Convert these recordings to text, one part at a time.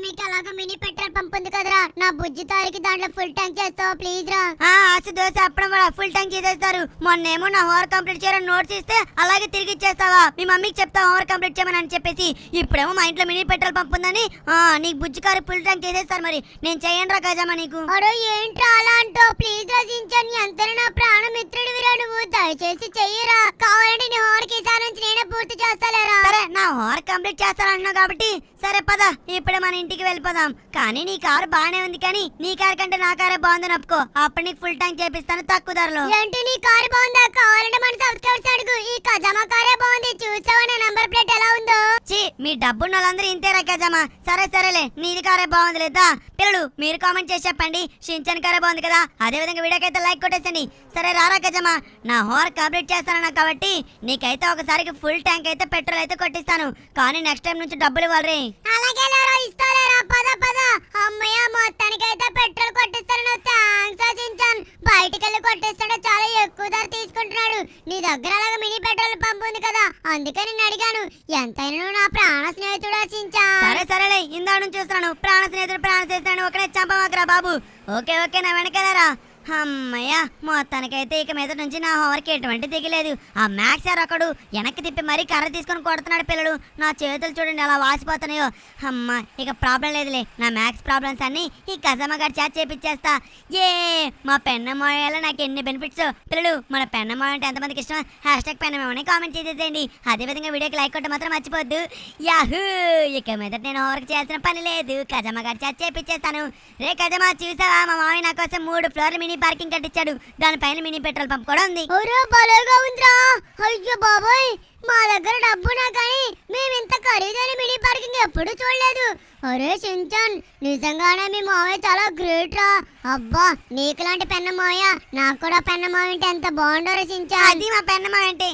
మీకు అలాగా mini petrol pump ఉంది కదరా, నా బుజ్జి తారికి దాంట్లో ఫుల్ ట్యాంక్ చేస్తావా ప్లీజ్ రా. ఆశ దోశ అప్పడం కూడా ఫుల్ ట్యాంక్ చేసేస్తారు. మొన్నేమో నా హోర్ కంప్లీట్ చేయని నోట్స్ ఇస్తే అలాగే తిరిగి ఇచ్చేస్తావా? మీ మమ్మీకి చెప్తా హోర్ కంప్లీట్ చేయమని అని చెప్పేసి. ఇప్పుడేమో మా ఇంట్లో మినీ పెట్రోల్ పంప్ ఉందని నీకు బుజ్జి కారు ఫుల్ ట్యాంక్ చేసేస్తారు. మరి నేను చెయ్యను రా ఖజామా నీకు. అరే ఏంట్రా అలా అంటావు? ప్లీజ్ రా సించాన్, ఎంతైనా నా ప్రాణ మిత్రుడివిరా నువ్వు, దయచేసి చెయ్యరా. కావాలంటే నీ హోర్ కి నుంచి నేనే పూర్తి చేస్తాలేరా. సరే నా హోర్ కంప్లీట్ చేస్తానంటున్నావు కాబట్టి సరే పద ఇప్పుడే మన ఇంటికి వెళ్ళిపోదాం. కానీ నీ కారు బానే ఉంది, కానీ నీ కారు కంటే నా కారే బాగుందని ఒప్పుకో. అప్పుడు నీకు ఫుల్ ట్యాంక్ చేపిస్తాను తక్కువ ధరలో. ఏంటి నీ కారు బాగుందా? కావాలంటే మన సబ్స్క్రైబర్స్ అడుగు, ఈ ఖజామా కారే బాగుంది, చూసావా నా నంబర్ ప్లేట్ ఎలా ఉందో? చి మీ డబ్బున్న వాళ్ళందరూ ఇంతేరా ఖజామా. సరే సరేలే, నీది కారే బాగుంది లేదా పిల్లలు మీరు కామెంట్ చేసి చెప్పండి షించాన్ కారే బాగుంది కదా. అదే విధంగా వీడియోకైతే లైక్ కొట్టేసండి. సరే రారా ఖజామా, నా హోర్ కంప్లీట్ చేస్తానన్నా కాబట్టి నీకైతే ఒకసారికి ఫుల్ ట్యాంక్ అయితే పెట్రోల్ అయితే కొట్టిస్తాను. కానీ నెక్స్ట్ టైం నుంచి డబ్బులు ఇవ్వాలి. అలాగే లేరా, ఇస్తాలేరా, పద పద. అమ్మయ్య మొత్తానికైతే పెట్రోల్ కొట్టిస్తాను. థాంక్స్ సించాన్, బయటికెళ్ళి కొట్టిస్తాడు, చాలా ఎక్కువ ధర తీసుకుంటున్నాడు. నీ దగ్గర అలాగా మినీ పెట్రోల్ పంప్ ఉంది కదా, అందుకే నేను అడిగాను. ఎంతైనా నువ్వు నా ప్రాణ స్నేహితుడా సించాన్. సరే సరేలే, ఇందా నుంచి చూస్తున్నాను ప్రాణ స్నేహితుడు ప్రాణ చేస్తాను. ఒకనే చంపమాకరా బాబు. ఓకే ఓకే నా వెనకాలరా. అమ్మయ్య మొత్తానికైతే ఇక మీద నుంచి నా హోవర్కి ఎటువంటి దిగలేదు. ఆ మ్యాక్స్ సార్ ఒకడు వెనక్కి తిప్పి మరీ కర్ర తీసుకొని కొడుతున్నాడు. పిల్లలు నా చేతులు చూడండి అలా వాసిపోతున్నాయో. అమ్మ ఇక ప్రాబ్లం లేదులే, నా మ్యాక్స్ ప్రాబ్లమ్స్ అన్ని ఈ కజమ్మ గారి చేత చేపించేస్తా. ఏ మా పెన్నమోయాలో నాకు ఎన్ని బెనిఫిట్స్. పిల్లలు మన పెన్నమోయ అంటే ఎంతమందికి ఇష్టం? హ్యాష్టాగ్ పెన్నమోయని కామెంట్ చేసేసేయండి. అదేవిధంగా వీడియోకి లైక్ కొట్ట మాత్రం మర్చిపోద్దు. యాహూ ఇక మీద నేను హోవర్కి చేయాల్సిన పని లేదు, కజమ్మ గారి చేత చేపించేస్తాను. రే కజమ్మ చూసావా, మా మామయ్య నా కోసం 3 ఫ్లోర్లు మినీ పార్కింగ్ కట్టించాడు. దానిపైన మినీ పెట్రోల్ పంప్ కూడా ఉంది. అయ్యో బాబోయ్, మా దగ్గర డబ్బునా కానీ మేము ఇంత ఖరీదైన మినీ పార్కింగ్ ఎప్పుడు చూడలేదు. అరే సించాన్, నిజంగానే మీ మావయ్య చాలా గ్రేట్ రా. అబ్బా నీకులాంటి పెన్న మావయ్య నాకు కూడా పెన్న మావయ్య అంటే ఎంత బాగుండరు సించాన్. అది మా పెన్నమావ అంటే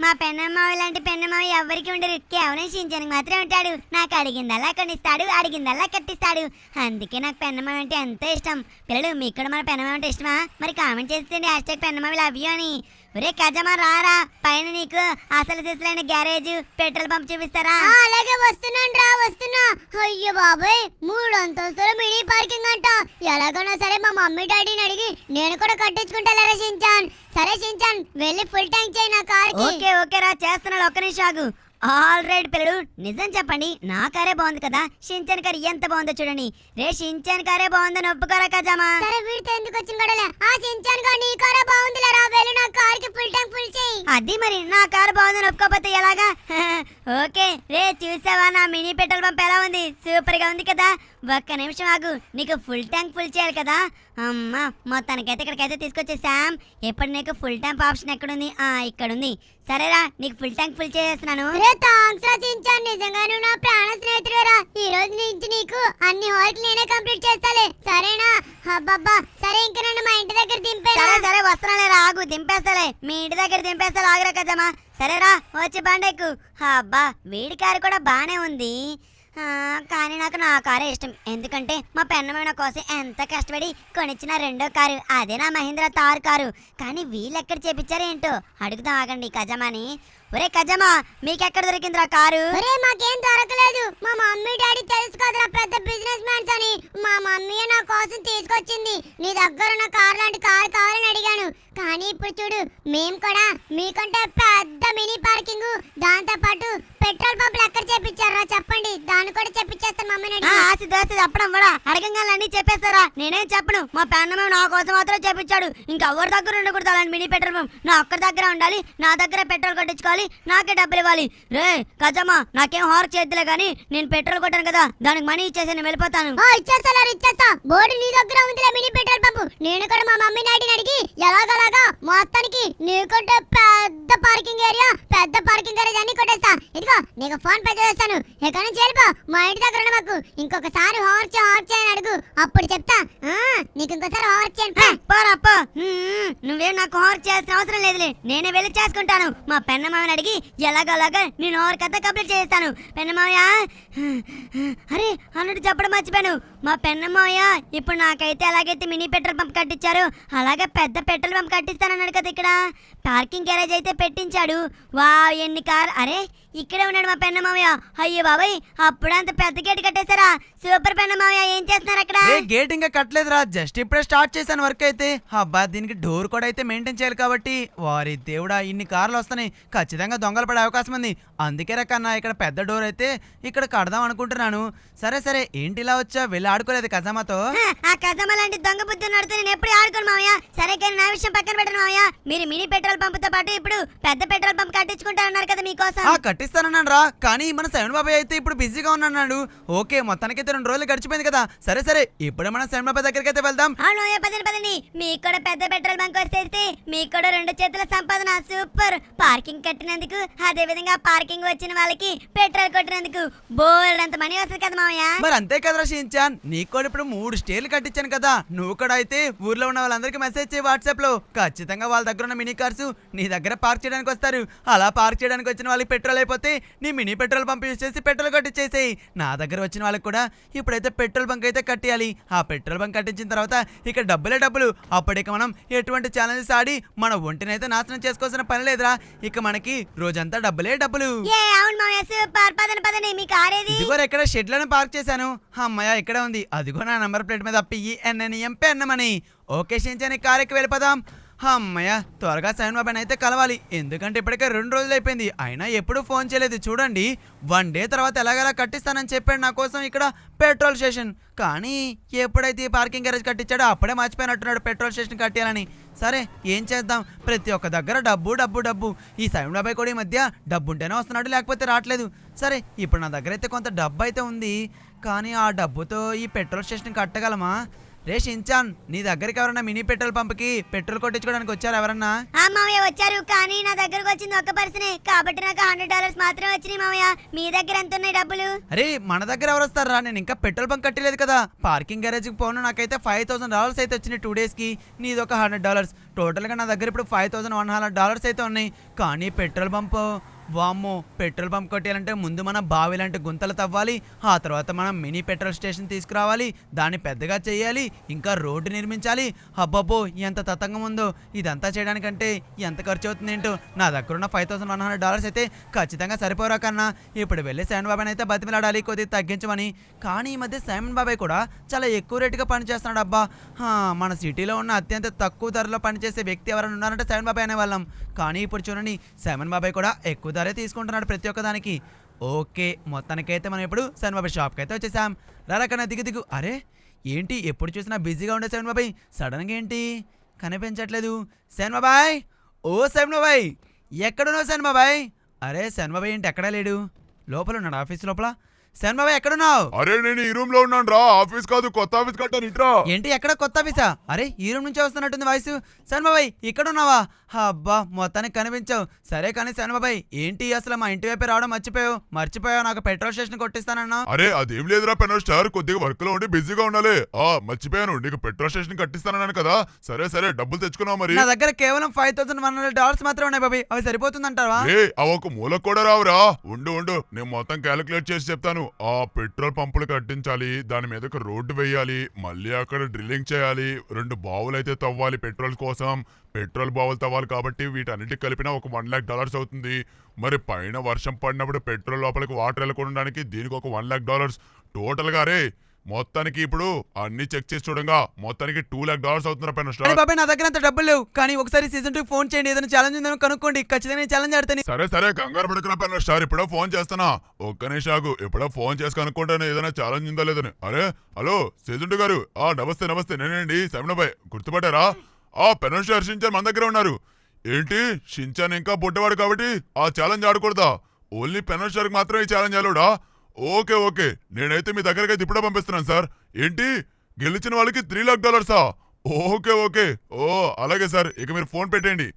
మా పెన్నమావ లాంటి పెన్నమావ ఎవరికి ఉండరు, కేవలం సించానికి మాత్రమే ఉంటాడు. నాకు అడిగిందల్లా కొనిస్తాడు, అడిగిందల్లా కట్టిస్తాడు. అందుకే నాకు పెన్నమావ అంటే ఎంతో ఇష్టం. పిల్లలు మీకు కూడా మన పెన్నమావ అంటే ఇష్టమా? మరి కామెంట్ చేసేయండి హ్యాష్టాగ్ పెన్నమావ లవ్ యూ అని. ఒరే కజమా రారా, పైన నీకు అసలు సిసలైన గ్యారేజ్ పెట్రోల్ పంప్ చూపిస్తారా? అలాగే వస్తున్నాను రా, వస్తున్నా. అయ్యో బాబోయ్ 3 అంతస్తుల మినీ పార్కింగ్ అంట. ఎలాగైనా సరే మా మమ్మీ డాడీని అడిగి నేను కూడా కట్టించుకుంటారా సించాన్. సరే సించాన్, వెళ్ళి ఫుల్ ట్యాంక్ చేయి నా కార్ కి. ఓకే ఓకే రా, చేస్తున్నాడు. ఒక్క నిమిషం ఆగు. ఆల్ రైట్ పిల్లలు, నిజం చెప్పండి నా కారే బాగుంది కదా, షించాన్ కారు ఎంత బాగుందో చూడండి. రే షించాన్ కారే బాగుందని ఒప్పుకోరా కజామా? సరే వీడితో ఎందుకు వచ్చిన గడలే, ఆ షించాన్ గా నీ కారే బాగుంది లేరా, వెళ్ళి నా కార్ కి ఫుల్ ట్యాంక్ ఫుల్ చేయి. అది మరి నా కారు బాగుందని ఒప్పుకోకపోతే ఎలాగా? ఓకే రే చూసావా నా మినీ పెట్రోల్ పంప్ ఎలా ఉంది? సూపర్ గా ఉంది కదా. ఒక్క నిమిషం ఆగు, నీకు ఫుల్ ట్యాంక్ ఫుల్ చేయాలి కదా. అమ్మా మొత్తానికైతే ఇక్కడికైతే తీసుకొచ్చేసాం. ఇప్పుడు నీకు ఫుల్ ట్యాంక్ ఆప్షన్ ఎక్కడుంది? ఇక్కడ ఉంది. సరేరా, నీకు ఫుల్ ట్యాంక్ ఫుల్ చేసేస్తున్నాను. నిజంగా నువ్వు నా ప్రాణ స్నేహితుడురా. ఈ రోజు నుంచి నీకు అన్ని హోర్లు నేనే కంప్లీట్ చేస్తాలే, సరేనా? అబ్బబ్బా సరే, ఇంక నన్ను మా ఇంటి దగ్గర దింపేరా. సరే సరే వస్తున్నాలేరా, ఆగు దింపేస్తాలే. మీ ఇంటి దగ్గర దింపేస్తా, ఆగురా కదమ్మా. సరేరా వచ్చి బండెక్కు. అబ్బా వీడి కారు కూడా బానే ఉంది, కానీ నాకు నా కారే ఇష్టం. ఎందుకంటే మా పెన్నమైన కోసం ఎంత కష్టపడి కొనిచ్చిన 2వ కారు అదే నా మహీంద్రా తార్ కారు. కానీ వీళ్ళెక్కడ చేపించారు ఏంటో అడుగుదాం ఆగండి కజమాని. ఒరే కజమా, మీకెక్కడ దొరికిందిరా కారు? ఒరే మాకేం దొరకలేదు, మా మమ్మీ డాడీ తెలుసు కదరా పెద్ద బిజినెస్ మ్యాన్స్ అని. మా మమ్మీ నా కోసం తీసుకొచ్చింది. నీ దగ్గర ఉన్న కార్ లాంటి కారు కావాలని అడిగాను. కానీ ఇప్పుడు చూడు, మేము కూడా మీకంటే పెద్ద మినీ పార్కింగ్, దాంతో పాటు పెట్రోల్ పంపులు ఎక్కడ చేపించారా చెప్పండి, దాన్ని కూడా చేపించేస్తాను మమ్మీని. ఆశ దోశ చెప్పడం కూడా అడగంగానే చెప్పేస్తారా? నేనేం చెప్పను, మా పెన్నమే నా కోసం మాత్రం చేపించాడు. ఇంకా ఎవరి దగ్గర ఉండకూడదు అలాంటి మినీ పెట్రోల్ పంప్. నా ఒక్కరి దగ్గర ఉండాలి, నా దగ్గర పెట్రోల్ కొట్టించుకోవాలి, నాకే డబ్బులు ఇవ్వాలి. రే కజమ్మా, నాకేం హార్క్ చేద్దులే కానీ నేను పెట్రోల్ కొట్టాను కదా, దానికి మనీ ఇచ్చేసి నేను వెళ్ళిపోతాను. ఇచ్చేస్తా. బోర్డు నీ దగ్గర ఉందిలే మినీ పెట్రోల్ పంపు. నేను కూడా మా మమ్మీ డాడీని అడిగి ఎలాగలాగా మొత్తానికి నీకుంటే పెద్ద పార్కింగ్ ఏరియా, పెద్ద పార్కింగ్ ఏరియా అన్ని కొట్టేస్తా. ఇదిగో నీకు ఫోన్ పే చేస్తాను, ఎక్కడి నుంచి వెళ్ళిపో. మా ఇంటి దగ్గర ఉన్న మాకు ఇంకొకసారి హార్క్ చేయని అడుగు, అప్పుడు చెప్తా. నీకు ఇంకోసారి హార్క్ చేయను. పోరాపో, నువ్వేం నాకు హార్క్ చేయాల్సిన అవసరం లేదులే, నేనే వెళ్ళి చేసుకుంటాను. మా పెన్నమావని అడిగి ఎలాగోలాగా నేను హార్క్ అంతా కంప్లీట్ చేస్తాను. పెన్నమావయ్య, అరే అన్నట్టు చెప్పడం మర్చిపోయాను. మా పెన్నమావయ్య ఇప్పుడు నాకైతే ఎలాగైతే మినీ పెట్రోల్ పంప్ కట్టించారు అలాగే పెద్ద పెట్రోల్ పంప్ కట్టిస్తానన్నాడు కదా. ఇక్కడ పార్కింగ్ గ్యారేజ్ అయితే పెట్టించాడు. వా ఎన్ని కార్, అరే ఇక్కడే ఉన్నాడు మా పెన్న మావయ్య. అయ్యో బాబాయ్, అప్పుడు అంత పెద్ద గేట్ కట్టేశారా? సూపర్ పెన్న మావయ్య, ఏం చేస్తున్నారు అక్కడ? గేట్ ఇంకా కట్టలేదురా, జస్ట్ ఇప్పుడే స్టార్ట్ చేశాను వర్క్ అయితే. అబ్బా దీనికి డోర్ కూడా అయితే మెయింటైన్ చేయాలి కాబట్టి వారి దేవుడా ఇన్ని కార్లు వస్తున్నాయి, ఖచ్చితంగా దొంగలు పడే అవకాశం ఉంది. అందుకే రకన్నా ఇక్కడ పెద్ద డోర్ అయితే ఇక్కడ కడదాం అనుకుంటున్నాను. సరే సరే, ఏంటి ఇలా వచ్చా? వెళ్ళి ఆడుకోలేదు కజామాతో? ఆ కజామా లాంటి దొంగ బుద్ధి నడితే నేను ఎప్పుడు ఆడుకోను మావయ్య. సరే కానీ నా విషయం పక్కన పెట్టను మావయ్య. మీరు మినీ పెట్రోల్ పంపుతో పాటు ఇప్పుడు పెద్ద పెట్రోల్ పంప్ కట్టించుకుంటారన్నారు కదా మీకోసం. కట్టిస్తానన్నాను రా, కానీ మన శరణ్ బాబాయ్ అయితే ఇప్పుడు బిజీగా ఉన్నాడు. ఓకే, మొత్తానికైతే 2 రోజులు గడిచిపోయింది కదా. సరే సరే, ఇప్పుడు మనం శరణ్ బాబాయ్ దగ్గరికి అయితే వెళ్దాం. అవును పదండి. మీకు కూడా పెద్ద పెట్రోల్ బంక్ వచ్చేస్తే మీకు కూడా 2 చేతుల సంపాదన. సూపర్. పార్కింగ్ కట్టినందుకు, అదే విధంగా పార్కింగ్ వచ్చిన వాళ్ళకి పెట్రోల్ కొట్టినందుకు బోల్డ్ అంత మనీ వస్తుంది కదా మావయ్య. మరి అంతే కదరా షించాన్, నీకు కూడా ఇప్పుడు 3 స్టేర్లు కట్టించాను కదా. నువ్వు కూడా అయితే ఊర్లో ఉన్న వాళ్ళందరికీ మెసేజ్ చేయి వాట్సాప్ లో. ఖచ్చితంగా వాళ్ళ దగ్గర ఉన్న మినీ కార్స్ నీ దగ్గర పార్క్ చేయడానికి వస్తారు. అలా పార్క్ చేయడానికి వచ్చిన వాళ్ళకి పెట్రోల్ అయిపోతే నీ మినీ పెట్రోల్ పంప్ యూజ్ చేసి పెట్రోల్ కట్టించేసేయి. నా దగ్గర వచ్చిన వాళ్ళకి కూడా ఇప్పుడైతే పెట్రోల్ బంక్ అయితే కట్టియాలి. ఆ పెట్రోల్ బంక్ కట్టించిన తర్వాత ఇక డబ్బులే డబ్బులు. అప్పటికి మనం ఎటువంటి ఛాలెంజెస్ ఆడి మన ఒంటిని అయితే నాశనం చేసుకోవాల్సిన పని లేదురా. ఇక మనకి రోజంతా డబ్బులే డబ్బులు. అవును మావయ్య, సూపర్. పదండి. మీ కార్ ఏది? ఇదిగో ఎక్కడ షెడ్ లోనే పార్క్ చేశాను. అమ్మయ్య ఇక్కడే ఉంది. అదిగో నా నంబర్ ప్లేట్ మీద PENNEM పెన్నమని. ఓకే షించాన్, కారుకి వెళ్ళిపోదాం. అమ్మయ్య, త్వరగా సైన్ బాబాయ్ అయితే కలవాలి. ఎందుకంటే ఇప్పటికే 2 రోజులు అయిపోయింది, అయినా ఎప్పుడు ఫోన్ చేయలేదు. చూడండి, 1 డే తర్వాత ఎలాగలా కట్టిస్తానని చెప్పాడు నా కోసం ఇక్కడ పెట్రోల్ స్టేషన్. కానీ ఎప్పుడైతే ఈ పార్కింగ్ గ్యారేజ్ కట్టించాడో అప్పుడే మర్చిపోయినట్టున్నాడు పెట్రోల్ స్టేషన్ కట్టాలని. సరే ఏం చేద్దాం, ప్రతి ఒక్క దగ్గర డబ్బు డబ్బు డబ్బు. ఈ సైన్ బాబాయ్ కూడా ఈ మధ్య డబ్బు ఉంటేనే వస్తున్నాడు, లేకపోతే రావట్లేదు. సరే ఇప్పుడు నా దగ్గర అయితే కొంత డబ్బు అయితే ఉంది, కానీ ఆ డబ్బుతో ఈ పెట్రోల్ స్టేషన్ కట్టగలమా? రే షించాన్, నీ దగ్గరికి ఎవరన్నా మినీ పెట్రోల్ పంప్కి పెట్రోల్ కొట్టించుకోవడానికి వచ్చారు ఎవరన్నా? మావయ్య వచ్చారు, కానీ నా దగ్గరకు వచ్చింది ఒక్క పర్సనే కాబట్టి నాకు $100 మాత్రమే వచ్చినాయి మావయ్య. మీ దగ్గర ఎంత ఉన్నాయి డబ్బులు? అరే మన దగ్గర ఎవరు వస్తారా, నేను ఇంకా పెట్రోల్ బంక్ కట్టలేదు కదా. పార్కింగ్ గ్యారేజ్కి పోను, నాకైతే $5,000 అయితే వచ్చినాయి 2 డేస్కి. నీది ఒక $100. టోటల్గా నా దగ్గర ఇప్పుడు $5,100 అయితే ఉన్నాయి. కానీ పెట్రోల్ పంప్, వామ్మో, పెట్రోల్ పంప్ కొట్టాలంటే ముందు మనం బావి లాంటి గుంతలు తవ్వాలి. ఆ తర్వాత మనం మినీ పెట్రోల్ స్టేషన్ తీసుకురావాలి, దాన్ని పెద్దగా చేయాలి, ఇంకా రోడ్డు నిర్మించాలి. అబ్బబ్బో ఎంత తతంగం ఉందో. ఇదంతా చేయడానికంటే ఎంత ఖర్చు అవుతుంది ఏంటో. నా దగ్గర ఉన్న $5,100 అయితే ఖచ్చితంగా సరిపోరా కన్నా. ఇప్పుడు వెళ్ళి సైమన్ బాబాయ్ అయితే బతిమిలాడాలి కొద్దిగా తగ్గించమని. కానీ ఈ మధ్య సైమన్ బాబాయ్ కూడా చాలా ఎక్కువ రేటుగా పనిచేస్తున్నాడు. అబ్బా, మన సిటీలో ఉన్న అత్యంత తక్కువ ధరలో పనిచేసే వ్యక్తి ఎవరైనా ఉన్నారంటే సైమన్ బాబాయ్ అనేవాళ్ళం. కానీ ఇప్పుడు చూడండి, సైమన్ బాబాయ్ కూడా ఎక్కువ ధరే తీసుకుంటున్నాడు ప్రతి ఒక్క దానికి. ఓకే, మొత్తానికైతే మనం ఇప్పుడు సైమన్ బాబాయ్ షాప్కి అయితే వచ్చేసాం. రారకన్నా దిగు. అరే ఏంటి ఎప్పుడు చూసినా బిజీగా ఉండే సైమన్ బాబాయ్ సడన్గా ఏంటి కనిపించట్లేదు? సైమన్ బాబాయ్, ఓ సైమన్ బాబాయ్, ఎక్కడున్నావు సైమన్ బాబాయ్? అరే సైమన్ బాబాయ్ ఏంటి ఎక్కడా లేడు? లోపల ఉన్నాడు, ఆఫీస్ లోపల. సైమన్ బాబాయ్ ఎక్కడున్నావు? అరే నేను ఈ రూమ్ లో ఉన్నాను రా. ఆఫీస్ కాదు, కొత్త ఆఫీస్ కట్టాను. ఇట్రా. ఏంటి ఎక్కడ కొత్త ఆఫీసా? అరే ఈ రూమ్ నుంచి వస్తున్నట్టుంది వాయిస్. సైమన్ బాబాయ్ ఇక్కడ ఉన్నావా? అబ్బా మొత్తానికి కనిపించావు. సరే కానీ సైమన్ బాబాయ్ ఏంటి అసలు మా ఇంటి వైపు రావడం మర్చిపోయావు నాకు పెట్రోల్ స్టేషన్ కొట్టిస్తానన్నా. అరే అదేం లేదురా పెనల్ స్టార్, కొద్దిగా వర్క్ లో ఉండి బిజీగా ఉండాలి. మర్చిపోయాను, నీకు పెట్రోల్ స్టేషన్ కట్టిస్తానన్నాను కదా. సరే డబ్బులు తెచ్చుకున్నావు మరి? నా దగ్గర కేవలం $5,100 మాత్రమే ఉన్నాయి బాబాయ్, అవి సరిపోతుందంటావా? ఒక మూలకు కూడా రావురా. ఉండు నేను మొత్తం క్యాలిక్యులేట్ చేసి చెప్తాను. ఆ పెట్రోల్ పంపులు కట్టించాలి, దాని మీద ఒక రోడ్డు వేయాలి, మళ్ళీ అక్కడ డ్రిల్లింగ్ చేయాలి, 2 బావులు అయితే తవ్వాలి పెట్రోల్ కోసం. పెట్రోల్ బావులు తవ్వాలి కాబట్టి వీటన్నిటికి కలిపినా ఒక $1,00,000 అవుతుంది. మరి పైన వర్షం పడినప్పుడు పెట్రోల్ లోపలికి వాటర్ వెళ్ళకుండా దీనికి ఒక $1,00,000 టోటల్గా. రే మొత్తానికి ఇప్పుడు అన్ని చెక్ చేసి చూడంగా మొత్తానికి $2,00,000 అవుతున్నారు పెన్ స్టార్. బాబాయ్ నా దగ్గర అంత డబ్బులు లేవు, కానీ ఒకసారి సీజన్ 2 ఫోన్ చేయండి, ఏదైనా ఛాలెంజ్ ఉందని కనుక్కోండి, ఖచ్చితంగా ఛాలెంజ్ ఆడతాను. సరే కంగారు పడుకున్నా పెన్ స్టార్, ఇప్పుడో ఫోన్ చేస్తానా. ఒక్క నిమిషాకు, ఇప్పుడో ఫోన్ చేసి కనుక్కుంటాను ఏదైనా ఛాలెంజ్ ఉందా లేదని. అరే హలో సీజన్ 2 గారు, నమస్తే నేనండి సైమన్ బాబాయ్, గుర్తుపట్టారా? పెన్ స్టార్ షించాన్ మన దగ్గర ఉన్నారు. ఏంటి షించాన్ ఇంకా బుడ్డవాడు కాబట్టి ఆ ఛాలెంజ్ ఆడకూడదా? ఓన్లీ పెన్ స్టార్కి మాత్రమే ఈ ఛాలెంజ్ ఆలోడా? ఓకే నేనైతే మీ దగ్గరకి అయితే ఇప్పుడే పంపిస్తున్నాను సార్. ఏంటి గెలిచిన వాళ్ళకి $3,00,000? ఓకే అలాగే సార్, ఇక మీరు ఫోన్ పెట్టండి.